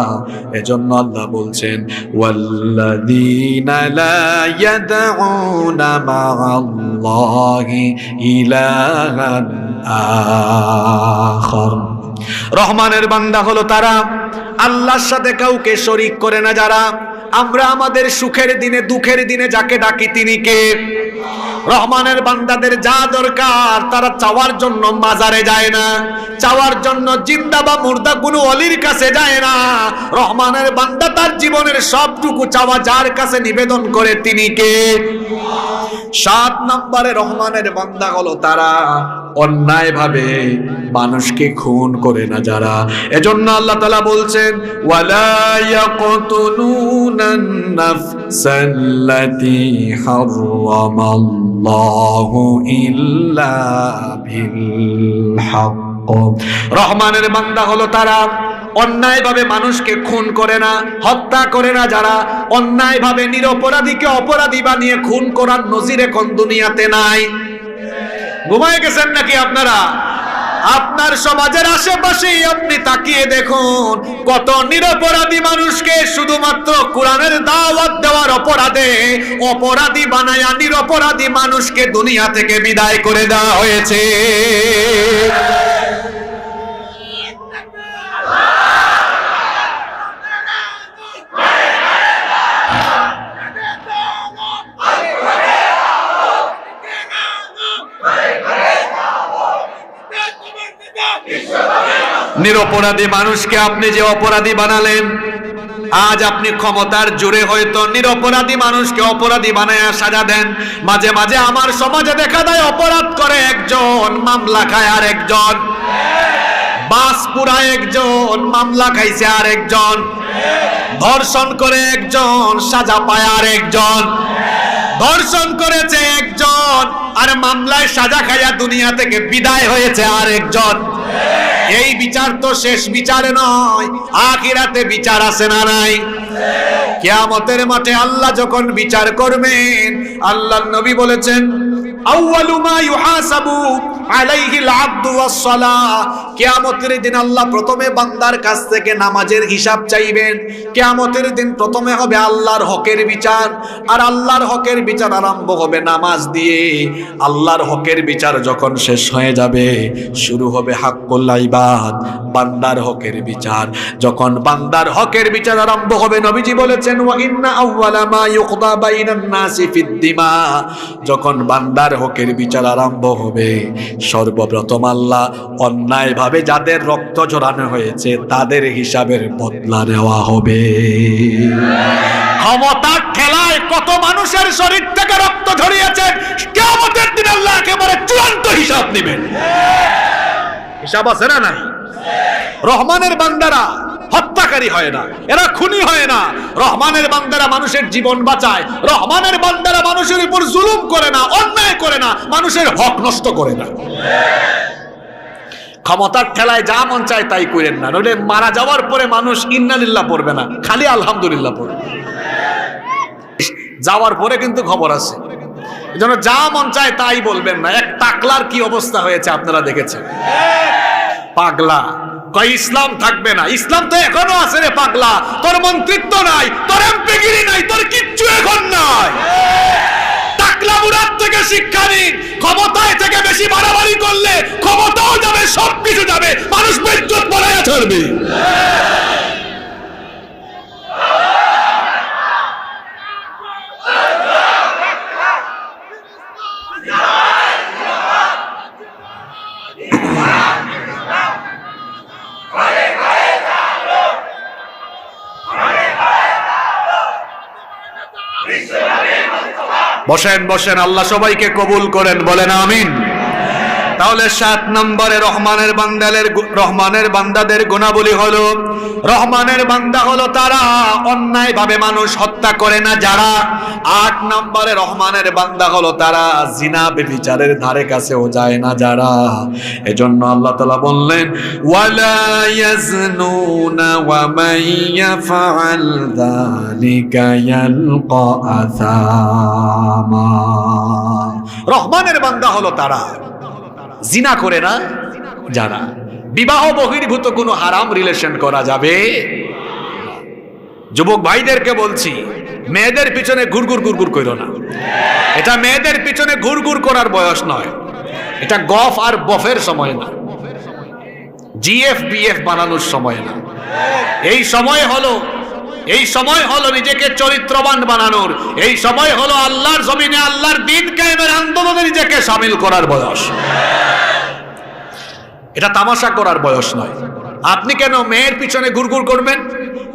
এজন্য আল্লাহ বলছেন ওয়াল্লাযীনা লা ইয়াদউনা মা'আল্লাহি ইলাহান আখার। রহমানের বান্দা হলো তারা আল্লাহর সাথে কাউকে শরীক করে না যারা। আমরা আমাদের সুখের দিনে দুঃখের দিনে যাকে ডাকি তিনি কে? রহমানের বান্দাদের যা দরকার তারা চাওয়ার জন্য মাজারে যায় না, চাওয়ার জন্য জিন্দা বা মুর্দা কোনো অলির কাছে যায় না। রহমানের বান্দা তার জীবনের সবটুকু চাওয়া যার কাছে নিবেদন করে তিনি কে? 7 নম্বরে রহমানের বান্দা হলো তারা অন্যায় ভাবে মানুষকে খুন করে না যারা। এজন্য আল্লাহ তাআলা বলছেন ওয়ালা ইয়াকতুলুনান নাফসাল্লাতী হারামাল্লাহু ইল্লা বিল হক। রহমানের বান্দা হলো তারা অন্যায়ভাবে মানুষকে খুন করে না, হত্যা করে না যারা। অন্যায়ভাবে নিরপরাধীকে অপরাধী বানিয়ে খুন করার নজির এখন দুনিয়াতে নাই। ঘুমায় গেছেন নাকি আপনারা? আপনার সমাজের আশেপাশেই আপনি তাকিয়ে দেখুন কত নিরপরাধী মানুষকে শুধুমাত্র কোরআনের দাওয়াত দেওয়ার অপরাধে অপরাধী বানায়া নিরপরাধী মানুষকে দুনিয়া থেকে বিদায় করে দেওয়া হয়েছে। নিরপরাধী মানুষকে আপনি যে অপরাধী বানালেন, আজ আপনি ক্ষমতার জোরে হয়তো নিরপরাধী মানুষকে অপরাধী বানায়া সাজা দেন। মাঝে মাঝে আমার সমাজে দেখা যায় অপরাধ করে একজন, মামলা খায় আর একজন, বাস পুরায় একজন, মামলা খাইছে আর একজন, ধর্ষণ করে একজন, সাজা পায় আর একজন, ধর্ষণ করেছে একজন আর মামলায় সাজা খাইয়া দুনিয়া থেকে বিদায় হয়েছে আর একজন। এই বিচার তো শেষ বিচার নয়, আখিরাতে বিচার আছে না নাই? কিয়ামতের মাঠে আল্লাহ যখন বিচার করবেন, আল্লাহর নবী বলেছেন আউয়ালু মা ইউহাসাবু আলাইহিল আবদু ওয়াস সালাহ। কিয়ামতের দিন আল্লাহ প্রথমে বান্দার কাছ থেকে নামাজের হিসাব চাইবেন। কিয়ামতের দিন প্রথমে হবে আল্লাহর হকের বিচার, আর আল্লাহর হকের বিচার আরম্ভ হবে নামাজ দিয়ে। আল্লাহর হকের বিচার যখন শেষ হয়ে যাবে, শুরু হবে হাক্কুল ইবাদ, বান্দার হকের বিচার। যখন বান্দার হকের বিচার আরম্ভ হবে, নবীজি বলেছেন ওয়া ইন্না আউওয়ালা মা ইউকদা বাইনান নাসি ফিদ দিমা। যখন বান্দার হকের বিচার আরম্ভ হবে, সর্বপ্রথম আল্লাহ অন্যায়ভাবে যাদের রক্ত ঝরানো হয়েছে তাদের হিসাবের বদলা নেওয়া হবে। ক্ষমতার ঠেলায় কত মানুষের শরীর থেকে রক্ত ঝরিয়েছেন, কিয়ামতের দিন আল্লাহ একেবারে চূড়ান্ত হিসাব নেবেন। হিসাব আছে না নাই? রহমানের বান্দারা হত্যাকারী হয় না, এরা খুনি হয় না। রহমানের বান্দারা মানুষের জীবন বাঁচায়। রহমানের বান্দারা মানুষের উপর জুলুম করে না, অন্যায় করে না, মানুষের হক নষ্ট করে না। ক্ষমতার ঠেলায় যা মন চায় তাই করেন না, নইলে মারা যাওয়ার পরে মানুষ ইন্নালিল্লাহ পড়বে না, খালি আলহামদুলিল্লাহ পড়বে। যাওয়ার পরে কিন্তু খবর আছে, এজন্য যা মন চায় তাই বলবেন না। এক টাকলার কি অবস্থা হয়েছে আপনারা দেখেছেন? পাগলা কই ইসলাম থাকবে না? ইসলাম তো এখনো আছে রে পাগলা। তোর মন্ত্রিত্ব নাই, তোর এমপিগিরি নাই, তোর কিচ্ছু এখন নাই। টাকলা মুরাদ থেকে শিক্ষা নিন। ক্ষমতায় থেকে বেশি বাড়াবাড়ি করলে ক্ষমতাও যাবে, সবকিছু যাবে, মানুষ বেজ্জত বলাইয়া ছাড়বে। বসেন বসেন, আল্লাহ সবাইকে কবুল করেন, বলেন আমিন। তাহলে 7 নম্বরে রহমানের বান্দাদের গুণাবলী হলো, রহমানের বান্দা হলো তারা অন্যায়ভাবে মানুষ হত্যা করে না যারা। 8 নম্বরে রহমানের বান্দা হলো তারা জিনা ব্যভিচারের ধারে কাছেও যায় না যারা। এজন্য আল্লাহ তাআলা বললেন ওয়ালা ইয়াজনুনা ওয়া মান ইয়াফআল যালিকা ইয়ালকা আসামা। রহমানের বান্দা হলো তারা জিনা করে না যারা। বিবাহ বহির্ভূত কোনো হারাম রিলেশন করা যাবে। যুবক ভাইদেরকে বলছি, মেয়েদের পিছনে ঘুরঘুর কইরো না। এটা মেয়েদের পিছনে ঘুরঘুর করার বয়স নয়, এটা গফ আর বফের সময় না, জিএফ বিএফ বানানোর সময় না। এই সময় হলো নিজেকে চরিত্রবান বানানোর, এই সময় হলো আল্লাহর জমিনে আল্লাহর দ্বীন কায়েমের আন্দোলনে নিজেকে শামিল করার বয়স। এটা তামাশা করার বয়স নয়। আপনি কেন মেয়ের পিছনে ঘুরঘুর করবেন?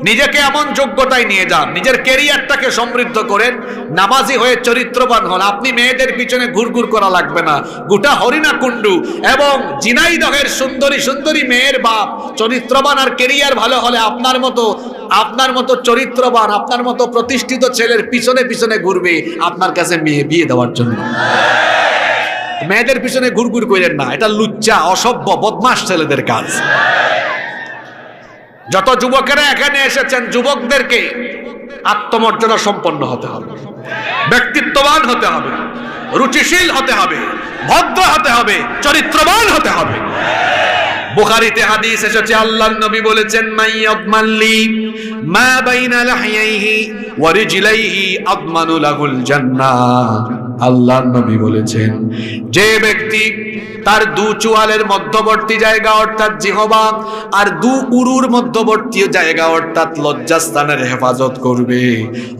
নিজেকে এমন যোগ্যতায় নিয়ে যান, নিজের ক্যারিয়ারটাকে সমৃদ্ধ করেন, নামাজি হয়ে চরিত্রবান হন। আপনি মেয়েদের পিছনে ঘুরঘুর করা লাগবে না। গোটা হরিণা কুণ্ডু এবং ঝিনাইদহের সুন্দরী মেয়ের বাপ চরিত্রবান আর ক্যারিয়ার ভালো হলে আপনার মতো চরিত্রবান, আপনার মতো প্রতিষ্ঠিত ছেলের পিছনে ঘুরবে আপনার কাছে মেয়ে বিয়ে দেওয়ার জন্য। মেয়েদের পিছনে ঘুরঘুর করেন না, এটা লুচ্চা, অসভ্য, বদমাশ ছেলেদের কাজ। যত যুবকেরা এখানে এসেছেন, যুবকদেরকে আত্মমর্যাদা সম্পন্ন হতে হবে, ব্যক্তিত্ববান হতে হবে, রুচিশীল হতে হবে, ভদ্র হতে হবে, চরিত্রবান হতে হবে। বুখারীতে হাদিস এসেছে, আল্লাহর নবী বলেছেন মাইয়াদমানলি মা বাইনা লাহইহি ওয়া রিজলাইহি আদমানু লাহুল জান্নাহ। আল্লাহর নবী বলেছেন, যে ব্যক্তি তার দু চোয়ালের মধ্যবর্তী জায়গা অর্থাৎ জিহবা আর দু উরুর মধ্যবর্তী জায়গা অর্থাৎ লজ্জাস্থানের হেফাজত করবে,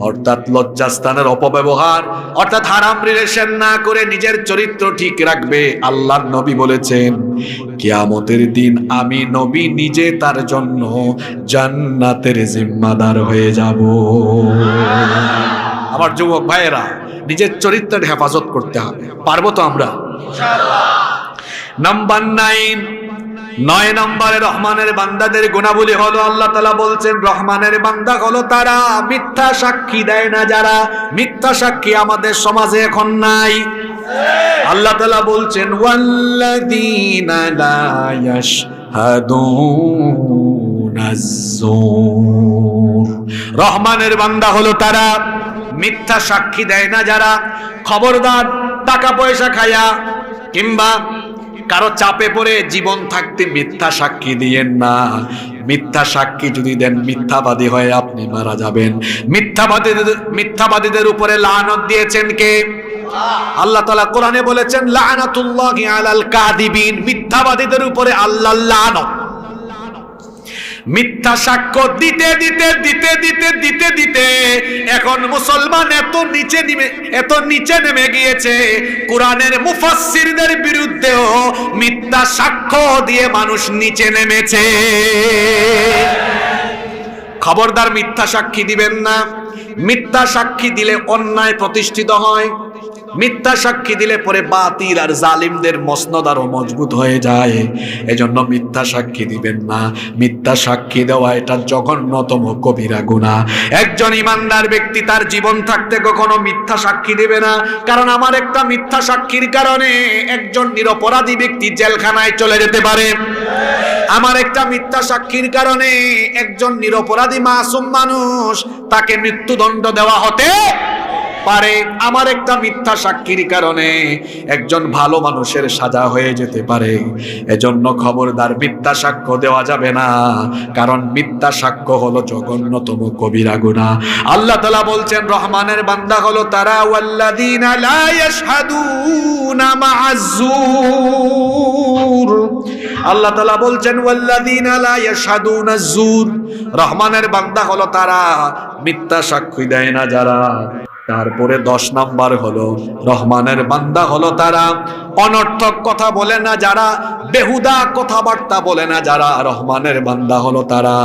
অর্থাৎ লজ্জাস্থানের অপব্যবহার অর্থাৎ হারাম রিলেশন না করে নিজের চরিত্র ঠিক রাখবে, আল্লাহর নবী বলেছেন কিয়ামতের দিন আমি নবী নিজে তার জন্য জান্নাতের জিম্মাদার হয়ে যাব। আমার যুবক ভাইয়েরা, নিজের চরিত্রের হেফাজত করতে হবে। পারবো তো আমরা ইনশাআল্লাহ। নাম্বার 9 নম্বরে রহমানের বান্দাদের গুণাবলী হলো, আল্লাহ তাআলা বলছেন রহমানের বান্দা হলো তারা মিথ্যা সাক্ষী দেয় না যারা। মিথ্যা সাক্ষী আমাদের সমাজে এখন নাই। আল্লাহ তাআলা বলছেন ওয়াল্লাযীনা লা ইয়াশহাদুনাজ যুর। রহমানের বান্দা হলো তারা মিথ্যা সাক্ষী দেয় না যারা। খবরদার, টাকা পয়সা খায়া কিংবা কারো চাপে পড়ে জীবন থাকতে মিথ্যা সাক্ষী দিয়েন না। মিথ্যা সাক্ষী যদি দেন, মিথ্যাবাদী হয়ে আপনি মারা যাবেন। মিথ্যাবাদীদের উপরে লানত দিয়েছেন কে? আল্লাহ তাআলা কোরআনে বলেছেন লানাতুল্লাহি আলাল কাযিবিন। মিথ্যাবাদীদের উপরে আল্লাহর লানত। মিথ্যা সাক্ষ্য দিতে দিতে এখন মুসলমান এত নিচে নেমে গিয়েছে, কোরআনের মুফাসসিরদের বিরুদ্ধেও মিথ্যা সাক্ষ্য দিয়ে মানুষ নিচে নেমেছে। খবরদার, মিথ্যা সাক্ষী দিবেন না। মিথ্যা সাক্ষী দিলে অন্যায় প্রতিষ্ঠিত হয়। মিথ্যা সাক্ষী দিলে পরে বাতিল আর জালিমদের মসনদ আরো মজবুত হয়ে যায়। এজন্য মিথ্যা সাক্ষী দিবেন না। মিথ্যা সাক্ষী দেওয়া এটা জঘন্যতম কবিরা গুনাহ। একজন ইমানদার ব্যক্তি তার জীবন থাকতে কখনো মিথ্যা সাক্ষী দেবে না, কারণ আমার একটা মিথ্যা সাক্ষীর কারণে একজন নিরপরাধী ব্যক্তি জেলখানায় চলে যেতে পারে। আমার একটা মিথ্যা সাক্ষীর কারণে একজন নিরপরাধী মাসুম মানুষ তাকে মৃত্যুদণ্ড দেওয়া হতে পারে। আমার একটা মিথ্যা সাক্ষীর কারণে একজন ভালো মানুষের সাজা হয়ে যেতে পারে। এজন্য খবরদার, মিথ্যা সাক্ষ্য দেওয়া যাবে না, কারণ মিথ্যা সাক্ষ্য হলো জঘন্যতম কবিরা গুনাহ। আল্লাহ তাআলা বলছেন রহমানের বান্দা হলো তারা ওয়াল্লাযীনা লা ইয়াশহাদুনা মা'আজ যুর। আল্লাহ তাআলা বলছেন ওয়াল্লাযীনা লা ইয়াশহাদুনাজ যুর। রহমানের বান্দা হলো তারা মিথ্যা সাক্ষী দেয় না যারা। তারপরে 10 নাম্বার হলো রহমানের বান্দা হলো তারা অনর্থক কথা বলে না যারা, বেহুদা কথাবার্তা বলে না যারা। রহমানের বান্দা হলো তারা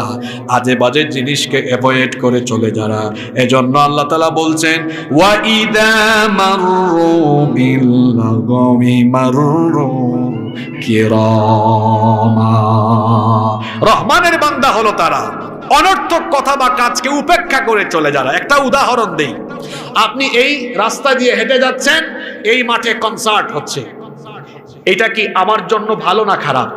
আজে বাজে জিনিসকে অ্যাভয়েড করে চলে যারা। এজন্য আল্লাহ তাআলা বলছেন ওয়া ইদা মাররু বিল লাগমি মাররু কিরামা। রহমানের বান্দা হলো তারা অনর্থক কথা বা কাজকে উপেক্ষা করে চলে যারা। একটা উদাহরণ দেই, আপনি এই রাস্তা দিয়ে হেঁটে যাচ্ছেন, এই মাঠে কনসার্ট হচ্ছে, এটা কি আমার জন্য ভালো না খারাপ?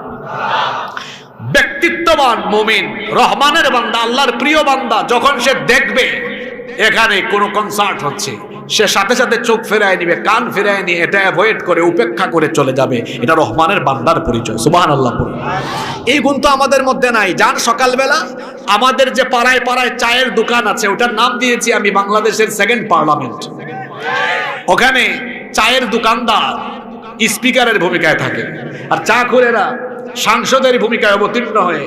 ব্যক্তিত্ববান মুমিন, রহমানের বান্দা, আল্লাহর প্রিয় বান্দা যখন সে দেখবে এখানে কোনো কনসার্ট হচ্ছে, সে সাথে সাথে চোখ ফেরায় নিবে, কান ফেরায় নিয়ে এটা অ্যাভয়েড করে উপেক্ষা করে চলে যাবে। এটা রহমানের বান্দার পরিচয়। সুবহানাল্লাহ। এই গুণ তো আমাদের মধ্যে নাই। যান সকালবেলা আমাদের যে পাড়ায় পাড়ায় চায়ের দোকান আছে, ওটার নাম দিয়েছি আমি বাংলাদেশের সেকেন্ড পার্লামেন্ট। ওখানে চায়ের দোকানদার স্পিকারের ভূমিকায় থাকে, আর চা খোরেরা সাংসদের ভূমিকায় অবতীর্ণ হয়ে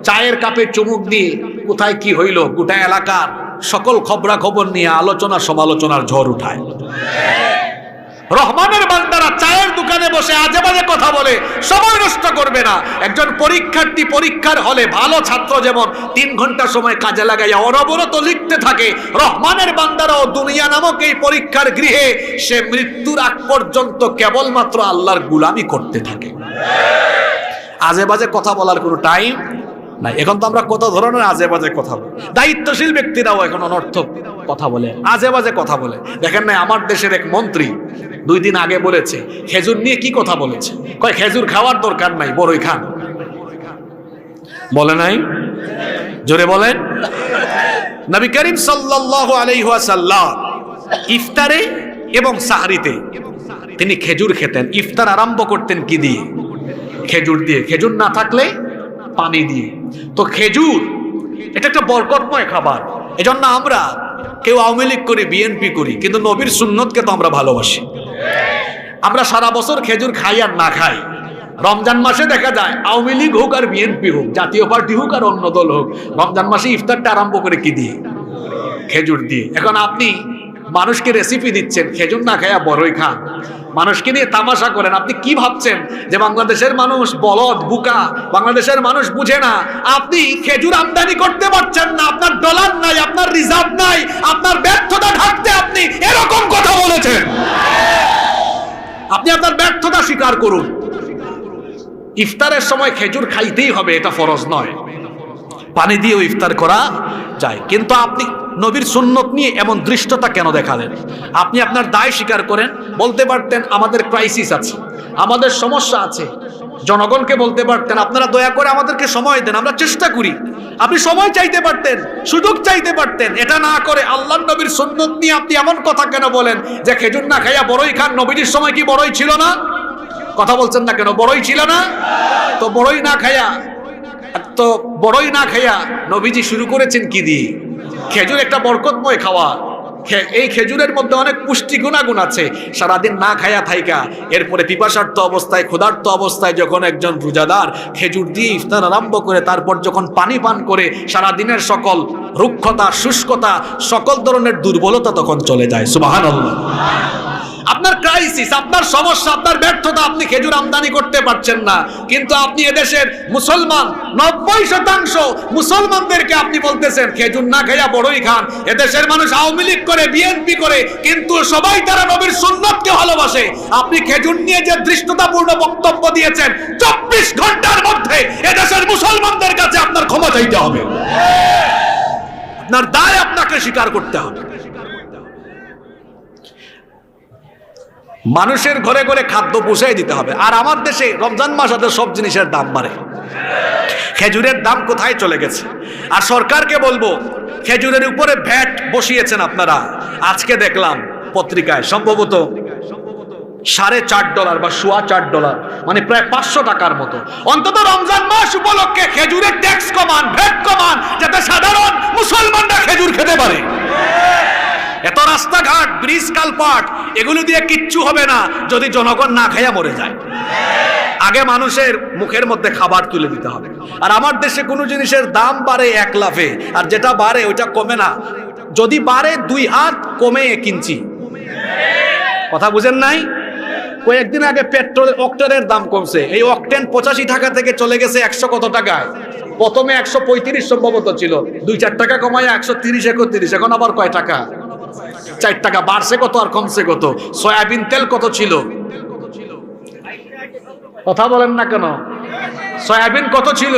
চায়ের কাপে চুমুক দিয়ে কোথায় কি হইল গোটা এলাকার সকল খবরাখবর নিয়ে আলোচনা সমালোচনার ঝড় উঠায়। রহমানের বান্দারা চায়ের দোকানে বসে আজে বাজে কথা বলে সময় নষ্ট করবে না। একজন পরীক্ষার্থী পরীক্ষার হলে ভালো ছাত্র যেমন 3 ঘন্টা সময় কাজে লাগাইয়া অনবরত লিখতে থাকে, রহমানের বান্দারাও দুনিয়া নামক এই পরীক্ষার গৃহে সে মৃত্যুর আগ পর্যন্ত কেবলমাত্র আল্লাহর গুলামি করতে থাকে। আজে বাজে কথা বলার কোনো টাইম নাই। এখন তো আমরা কত ধরনের আজে বাজে কথা বলি। দায়িত্বশীল ব্যক্তিরাও এখন অনর্থক কথা বলে, আজে বাজে কথা বলে। দেখেন না, আমার দেশের এক মন্ত্রী 2 দিন আগে বলেছে খেজুর নিয়ে কি কথা বলেছে, কয় খেজুর খাওয়ার দরকার নাই, বড়ই খান। বলে নাই? জোরে বলেন। নবী করিম সাল্লাল্লাহু আলাইহি ওয়াসাল্লাম ইফতারে এবং সাহরিতে তিনি খেজুর খেতেন। ইফতার আরম্ভ করতেন কি দিয়ে? খেজুর দিয়ে। খেজুর না থাকলে পানি দিয়ে। তো খেজুর এটা একটা বরকতময় খাবার। এজন্য আমরা কেউ আওয়ামী লীগ করি, বিএনপি করি, কিন্তু নবীর সুন্নতকে তো আমরা ভালোবাসি। আমরা সারা বছর খেজুর খাই আর না খাই, রমজান মাসে দেখা যায় আওয়ামী লীগ হোক আর বিএনপি হোক, জাতীয় পার্টি হোক আর অন্য দল হোক, রমজান মাসে ইফতারটা আরম্ভ করে কি দিয়ে? খেজুর দিয়ে। এখন আপনি মানুষকে রেসিপি দিচ্ছেন খেজুর না খায়া বড়ই খান, মানুষকে নিয়ে তামাশা করেন। আপনি কি ভাবছেন যে বাংলাদেশের মানুষ বলদ বুকা, বাংলাদেশের মানুষ বুঝে না? আপনি খেজুর আমদানি করতে পারছেন না, আপনার ডলার নাই, আপনার রিজার্ভ নাই, আপনার ব্যর্থতা ঢাকতে আপনি এরকম কথা বলেছেন। আপনি আপনার ব্যর্থতা স্বীকার করুন। ইফতারের সময় খেজুর খাইতেই হবে, এটা ফরজ নয়, পানি দিয়েও ইফতার করা যায়। কিন্তু আপনি নবীর সুন্নত নিয়ে এমন দৃষ্টতা কেন দেখালেন? আপনি আপনার দায় স্বীকার করেন। বলতে পারতেন আমাদের ক্রাইসিস আছে, আমাদের সমস্যা আছে, জনগণকে বলতে পারতেন আপনারা দয়া করে আমাদেরকে সময় দেন, আমরা চেষ্টা করি। আপনি সময় চাইতে পারতেন, সুযোগ চাইতে পারতেন। এটা না করে আল্লাহর নবীর সুন্নত নিয়ে আপনি এমন কথা কেন বলেন যে খেজুর না খাইয়া বড়ই খান? নবীজির সময় কি বড়ই ছিল না? কথা বলছেন না কেন? বড়ই ছিল না? তো বড়ই না খাইয়া নবীজি শুরু করেছেন কি দিয়ে? খেজুর একটা বরকতময় খাওয়া। এই খেজুরের মধ্যে অনেক পুষ্টি গুণাগুণ আছে। সারাদিন না খায়া থাইকা এরপরে পিপাসার্থ অবস্থায়, ক্ষুধার্ত অবস্থায় যখন একজন রোজাদার খেজুর দিয়ে ইফতার আরম্ভ করে, তারপর যখন পানি পান করে, সারাদিনের সকল রুক্ষতা, শুষ্কতা, সকল ধরনের দুর্বলতা তখন চলে যায়। সুবহানাল্লাহ। আপনার ক্রাইসিস, আপনার সমস্যা, আপনার ব্যর্থতা, আপনি খেজুর আমদানি করতে পারছেন না, কিন্তু আপনি এদেশের মুসলমান 90% মুসলমানদেরকে আপনি বলতেছেন খেজুর না খাইয়া বড়ই খান। এদেশের মানুষ আওয়ামী লীগ করে, বিএনপি করে, কিন্তু সবাই তারা নবীর সুন্নতকে ভালোবাসে। আপনি খেজুর নিয়ে যে দৃষ্টতাপূর্ণ বক্তব্য দিয়েছেন, 24 ঘন্টার মধ্যে এদেশের মুসলমানদের কাছে আপনার ক্ষমা চাইতে হবে। আপনার দায় আপনাকে স্বীকার করতে হবে। মানুষের ঘরে ঘরে খাদ্য পৌঁছাই দিতে হবে। আর আমার দেশে রমজান মাস হাতে সব জিনিসের দাম বাড়ে। খেজুরের দাম কোথায় চলে গেছে? আর সরকারকে বলবো, খেজুরের উপরে ভ্যাট বসিয়েছেন আপনারা। আজকে দেখলাম পত্রিকায় সম্ভবত $4.5 বা $4.25, মানে প্রায় 500 টাকার মতো। অন্তত রমজান মাস উপলক্ষে খেজুরের ট্যাক্স কমান, ভ্যাট কমান, যাতে সাধারণ মুসলমানরা খেজুর খেতে পারে। এত রাস্তাঘাট, ব্রিজ, কালপাট, এগুলো দিয়ে কিচ্ছু হবে না যদি জনগণ না খাইয়া মরে যায়। আগে মানুষের মুখের মধ্যে খাবার তুলে দিতে হবে। আর আমার দেশে কোনো জিনিসের দাম বাড়ে 1 লাফে, আর যেটা বাড়ে ওইটা কমে না। যদি বাড়ে 2 হাত, কমে 1 ইঞ্চি। কথা বুঝেন নাই? কয়েকদিন আগে পেট্রোল অক্টেনের দাম কমছে। এই অক্টেন 85 টাকা থেকে চলে গেছে 100 কত টাকায়। প্রথমে 135 সম্ভবত ছিল, 2-4 টাকা কমায় 130-31, এখন আবার কয় টাকা? 4 টাকা। বাড়ছে কত আর কমছে কত? সয়াবিন তেল কত ছিল? কথা বলেন না কেন? সয়াবিন কত ছিল?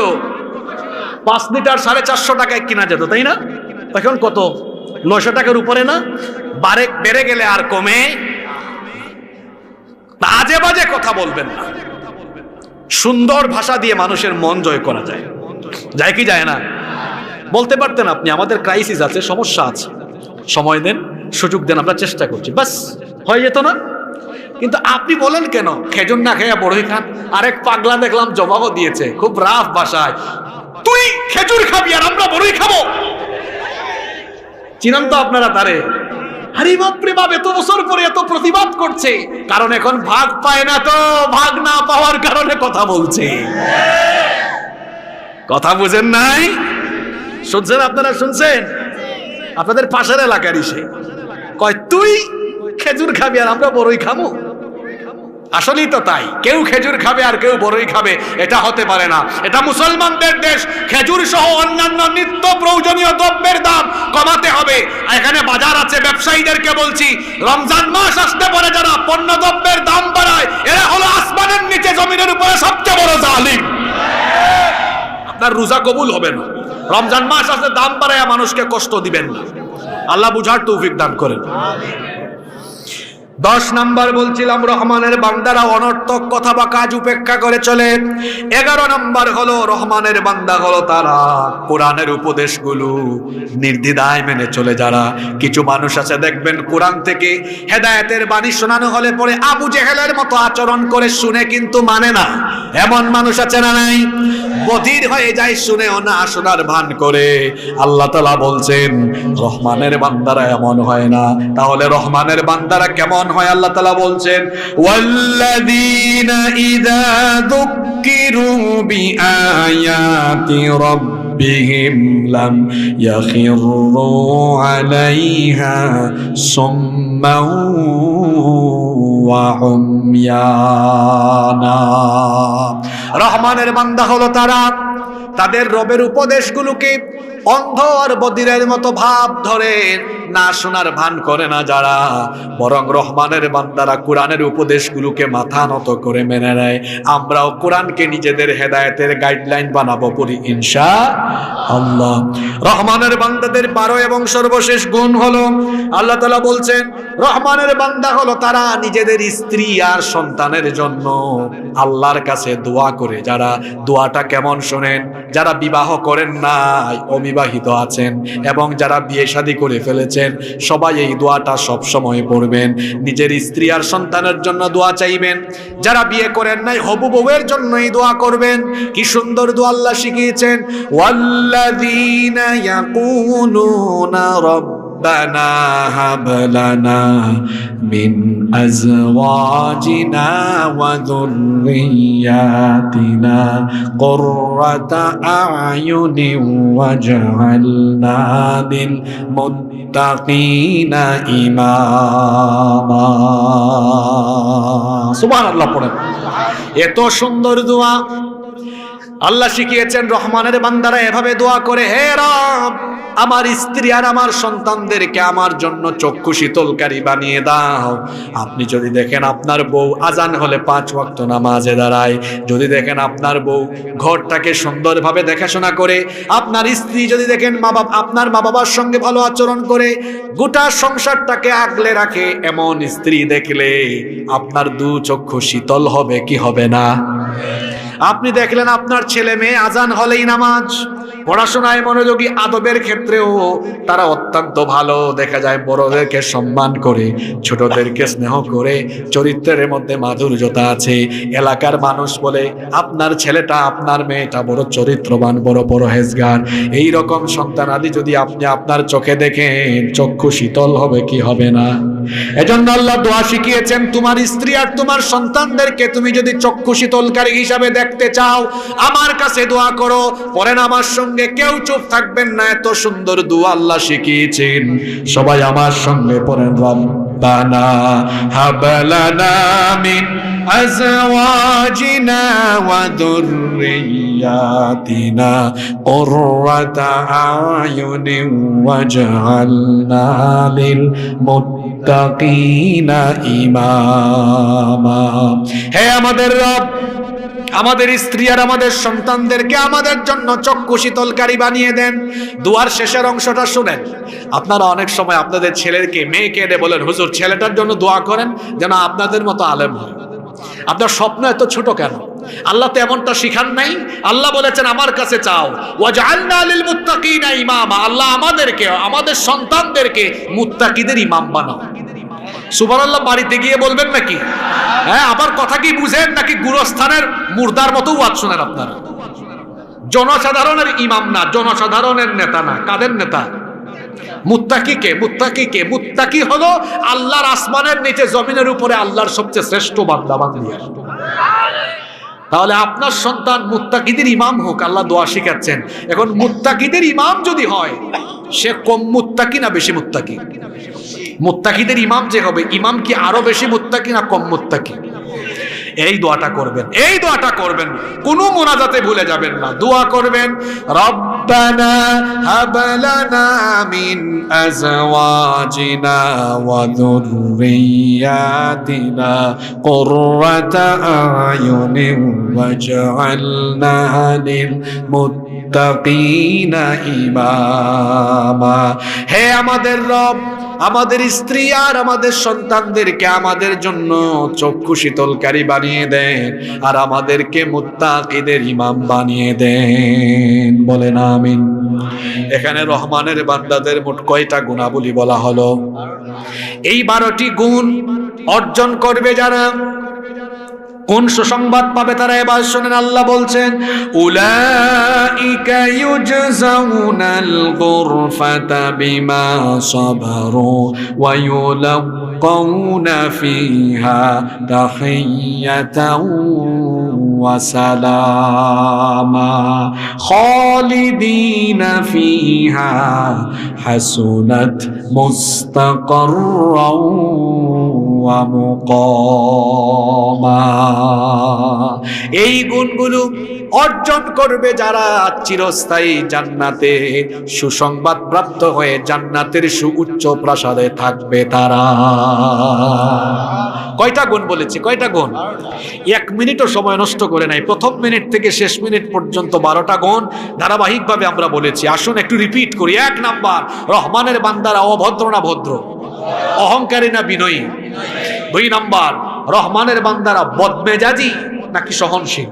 5 লিটার 450 টাকায় কিনা যেত, তাই না? এখন কত? 900 টাকার উপরে না? বেড়ে গেলে আর কমে? আজে বাজে কথা বলবেন না। সুন্দর ভাষা দিয়ে মানুষের মন জয় করা যায়, যায় কি যায় না? বলতে পারতেন আপনি আমাদের ক্রাইসিস আছে, সমস্যা আছে, সময় দেন, সুযোগ দেন, আমরা চেষ্টা করছি, বাস হয়ে যেত না? কিন্তু আপনি বলেন কেন খেজুর না খেয়ে বড়ই খান? আরেক পাগলা দেখলাম জবাবও দিয়েছে খুব রাফ ভাষায়, তুই খেজুর খাবি আর আমরা বড়ই খাবো। চিনেন তো আপনারা তারে? আরে বাপরে বাপ, এত বছর পরে এত প্রতিবাদ করছে, কারণ এখন ভাগ পায় না, তো ভাগ না পাওয়ার কারণে কথা বলছে। কথা বুঝেন নাই? শুনছেন আপনারা? শুনছেন? আপনাদের পাশের এলাকারই সে কয় তুই খেজুর খাবি আর আমরা বড়ই খাবো। আসলেই তো তাই, কেউ খেজুর খাবে আর কেউ বড়ই খাবে, এটা হতে পারে না। এটা মুসলমানদের দেশ, খেজুর সহ অন্যান্য নিত্য প্রয়োজনীয় দ্রব্যের দাম কমাতে হবে। এখানে বাজার আছে, ব্যবসায়ীদেরকে বলছি, রমজান মাস আসতে পারে যারা পণ্য দ্রব্যের দাম বাড়ায়, এরা হলো আসমানের নিচে জমিনের উপরে সবচেয়ে বড় জালিম। আপনার রোজা কবুল হবে না। রমজান মাস আসলে দাম বাড়ায় মানুষকে কষ্ট দিবেন না। আল্লাহ বুঝার তৌফিক দান করেন। 10 নাম্বার বলছিলাম, রহমানের বান্দারা অনর্থক কথা বা কাজ উপেক্ষা করে চলে। 11 নাম্বার হলো রহমানের বান্দা হলো তারা কোরআনের উপদেশগুলো নির্দ্বিধায় মেনে চলে। যারা কিছু মানুষ আছে দেখবেন কোরআন থেকে হেদায়েতের বাণী শোনানো হলে পরে আবু জেহেলের মতো আচরণ করে, শুনে কিন্তু মানে না। এমন মানুষ আছে না নাই? বধির হয়ে যায়, শুনেও না, শোনার ভান করে। আল্লাহ তাআলা বলছেন রহমানের বান্দারা এমন হয় না। তাহলে রহমানের বান্দারা কেমন হয়? আল্লাহ তাআলা বলছেন ওয়াল্লাযীনা ইযা যুক্কিরু বিআয়াতি রাব্বিহিম লাম ইয়াখিরু আলাইহা সুম্মান ওয়া উময়ানা। রহমানের বান্দা হলো তারা তাদের রবের উপদেশগুলোকে অন্ধ আর বধিরের মতো ভাব ধরে না শোনার ভান করে না যারা, বরং রহমানের বান্দারা কোরআনের উপদেশগুলোকে মাথা নত করে মেনে নেয়। আমরাও কোরআনকে নিজেদের হেদায়েতের গাইডলাইন বানাবো পড়ি ইনশাআল্লাহ। রহমানের বান্দাদের 12 এবং সর্বশেষ গুণ হলো, আল্লাহ তাআলা বলছেন রহমানের বান্দা হলো তারা নিজেদের স্ত্রী আর সন্তানের জন্য আল্লাহর কাছে দোয়া করে। যারা দোয়াটা কেমন শোনেন? যারা বিবাহ করেন নাই, অবিবাহিত আছেন এবং যারা বিয়ে শাদী করে ফেলেছেন, সবাই এই দোয়াটা সব সময় পড়বেন। নিজের স্ত্রী আর সন্তানের জন্য দোয়া চাইবেন। যারা বিয়ে করেন নাই, হবু বউয়ের জন্য এই দোয়া করবেন। কি সুন্দর দোয়া আল্লাহ শিখিয়েছেন, ওয়াল্লাযীনা ইয়াকুলুনা রব্বানা হাব লানা মিন আজওয়াজিনা ওয়া যুররিয়াতিনা কুররাতা আ'য়ুনিন ওয়াজআলনা লিল মুত্তাকিনা ইমামা। সুবহানাল্লাহ পড়েন। এত সুন্দর দোয়া আল্লাহ শিখিয়েছেন। রহমানের বান্দারা এভাবে দোয়া করে, হে রব, আমার স্ত্রী আর আমার সন্তানদেরকে আমার জন্য চক্ষু শীতলকারী বানিয়ে দাও। আপনি যদি দেখেন আপনার বউ আজান হলে 5 ওয়াক্ত নামাজে দাঁড়ায়, যদি দেখেন আপনার বউ ঘরটাকে সুন্দরভাবে দেখাশোনা করে, আপনার স্ত্রী যদি দেখেন আপনার মা বাবার সঙ্গে ভালো আচরণ করে, গোটা সংসারটাকে আগলে রাখে, এমন স্ত্রী দেখলে আপনার 2 চক্ষু শীতল হবে কি হবে না? আপনি দেখলেন আপনার ছেলে মেয়ে আজান হলেই নামাজ, পড়াশোনায় মনোযোগী, আদবের ক্ষেত্রেও তারা অত্যন্ত ভালো, দেখা যায় বড়দেরকে সম্মান করে, ছোটদেরকে স্নেহ করে, চরিত্রের মধ্যে মাধুর্যতা আছে। এলাকার মানুষ বলে আপনার ছেলেটা, আপনার মেয়েটা বড় চরিত্রবান, বড় পরহেজগার। এই রকম সন্তান আদি যদি আপনি আপনার চোখে দেখেন, চক্ষু শীতল হবে কি হবে না? এজন্য আল্লাহ দোয়া শিখিয়েছেন, তোমার স্ত্রী আর তোমার সন্তানদেরকে তুমি যদি চক্ষু শীতলকারী হিসাবে দেখতে চাও, আমার কাছে দোয়া করো। পরেন আমার সঙ্গে, কেউ চুপ থাকবেন না। এত সুন্দর দোয়া আল্লাহ শিখিয়েছেন, সবাই আমার সঙ্গে পড়েন, রব্বানা হাব লানা মিন আজওয়াজিনা ওয়া যুররিয়াতিনা কুররাতা আ'য়ুনিন ওয়াজআলনা লিল মুত্তাকিনা ইমামা। হে আমাদের রব, আমাদের স্ত্রী আর আমাদের সন্তানদেরকে আমাদের জন্য চক্ষু শীতলকারী বানিয়ে দেন। দুয়ার শেষের অংশটা শুনেন। আপনারা অনেক সময় আপনাদের ছেলেকে মেয়েকে এনে বলেন, হুজুর ছেলেটার জন্য দোয়া করেন যেন আপনাদের মতো আলেম হয়। আপনার স্বপ্ন এত ছোট কেন? আল্লাহ তো এমনটা শিখান নাই। আল্লাহ বলেছেন আমার কাছে চাও, ওয়াজআলনা লিল মুত্তাকিনা ইমামা। আল্লাহ আমাদেরকে, আমাদের সন্তানদেরকে মুত্তাকিদের ইমাম বানাও। সুবহানাল্লাহ বাড়িতে গিয়ে বলবেন নাকি? হ্যাঁ, আবার কথা কি বুঝেন নাকি গুরস্থানের মুর্দার মতো ওয়াজ শুনেন আপনারা? জনসাধারণের ইমাম না, জনসাধারণের নেতা না। কাদের নেতা? মুত্তাকিকে। মুত্তাকিকে মুত্তাকি হলো আল্লাহর আসমানের নিচে জমিনের উপরে আল্লাহর সবচেয়ে শ্রেষ্ঠ বান্দা বান্দিয়া। তাহলে আপনার সন্তান মুত্তাকিদের ইমাম হোক, আল্লাহ দোয়া শিখাচ্ছেন। এখন মুত্তাকিদের ইমাম যদি হয়, সে কম মুত্তাকি না বেশি মুত্তাকি? মুত্তাকিদের ইমাম যে হবে, ইমাম কি আরো বেশি মুত্তাকি না কম মুত্তাকি? এই দোয়াটা করবেন, এই দোয়াটা করবেন, কোনো মুনাজাতে ভুলে যাবেন না। দোয়া করবেন, রব্বানা হাব লানা মিন আজওয়াজিনা ওয়া যুররিয়াতিনা কুররাতা আয়ুনিন ওয়াজআলনা লিল মুত্তাকিনা ইমামা। হে আমাদের রব, আমাদের স্ত্রী আর আমাদের সন্তানদেরকে আমাদের জন্য চক্ষু শীতলকারী বানিয়ে দেন, আর আমাদেরকে মুত্তাকিদের ইমাম বানিয়ে দেন। বলেন আমিন। এখানে রহমানের বান্দাদের মোট কয়টা গুণাবলী বলা হলো? এই 12টি গুণ অর্জন করবে যারা, কোন সুসংবাদ পাবে তারা? এবার শুনেন, আল্লাহ বলছেন, উলাইকা ইউজজাউনাল গুরফাতা বিমা সাবারু ওয়া ইউলাক্কাউনা ফিহা তাহিয়াতাও ওয়া সালামা খালিদিনা ফিহা হাসুনাত মুস্তাকাররাও ওয়া মুকামা। এই গুণগুলো অর্জন করবে যারা, চিরস্থায়ী জান্নাতে সুসংবাদ প্রাপ্ত হয়ে জান্নাতের সুউচ্চ প্রাসাদে থাকবে তারা। কয়টা গুণ বলেছি? কয়টা গুণ? 1 মিনিটও সময় নষ্ট করে নাই। প্রথম মিনিট থেকে শেষ মিনিট পর্যন্ত 12টা গুণ ধারাবাহিকভাবে আমরা বলেছি। আসুন একটু রিপিট করি। 1 নাম্বার, রহমানের বান্দারা অভদ্র না ভদ্র? অহংকারী না বিনয়ী? 2 নাম্বার, রহমানের বান্দারা বদমেজাজি নাকি সহনশীল?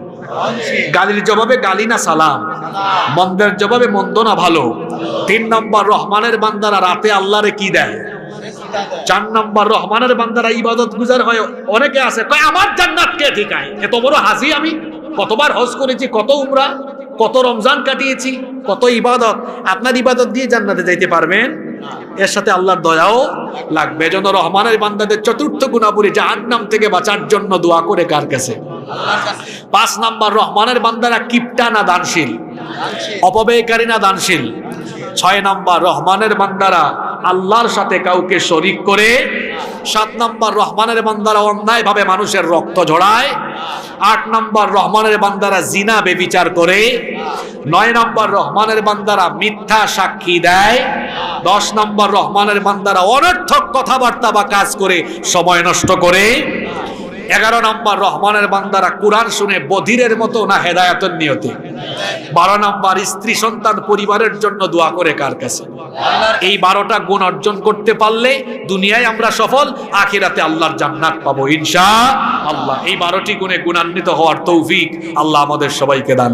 গালির জবাবে গালি না সালাম? মন্দের জবাবে মন্দ না ভালো? 3 নাম্বার, রহমানের বান্দারা রাতে আল্লাহরে কি দেয়? 4 নাম্বার, রহমানের বান্দারা ইবাদত গুজার হয়। অনেকে আছে কয় আমার জান্নাত কে ঠিকায়? এত বড় হাজি আমি, কতবার হজ করেছি, কত উমরা, কত রমজান কাটিয়েছি, কত ইবাদত। আপনার ইবাদত দিয়ে জান্নাতে যাইতে পারবেন? এর সাথে আল্লাহর দয়াও লাগবে। এজন্য রহমানের বান্দাদের 4র্থ গুণাবলী, জাহান্নাম থেকে বাঁচার জন্য দোয়া করে কার কাছে? আল্লাহর কাছে। 5 নাম্বার, রহমানের বান্দারা কিপটা না দানশীল? অপব্যয়কারী না দানশীল? 6 নাম্বার, রহমানের বান্দারা আল্লাহর সাথে কাউকে শরীক করে? 7 নাম্বার, রহমানের বান্দারা অন্যায় ভাবে মানুষের রক্ত ঝরায়? 8 নাম্বার, রহমানের বান্দারা জিনা বেবিচার করে? 9 নাম্বার, রহমানের বান্দারা মিথ্যা সাক্ষী দেয়? 10 নাম্বার, রহমানের বান্দারা অনর্থক কথাবার্তা বা কাজ করে সময় নষ্ট করে? 11 নাম্বার, রহমানের বান্দারা কুরআন শুনে বধিরের মতো না হেদায়েতের নিয়তে? 12 নাম্বার, স্ত্রী সন্তান পরিবারের জন্য দোয়া করে কার কাছে? এই 12টা গুণ অর্জন করতে পারলে দুনিয়ায় আমরা সফল, আখিরাতে আল্লাহর জান্নাত পাবো ইনশাআল্লাহ। এই 12টি গুণে গুণান্বিত হওয়ার তৌফিক আল্লাহ আমাদের সবাইকে দান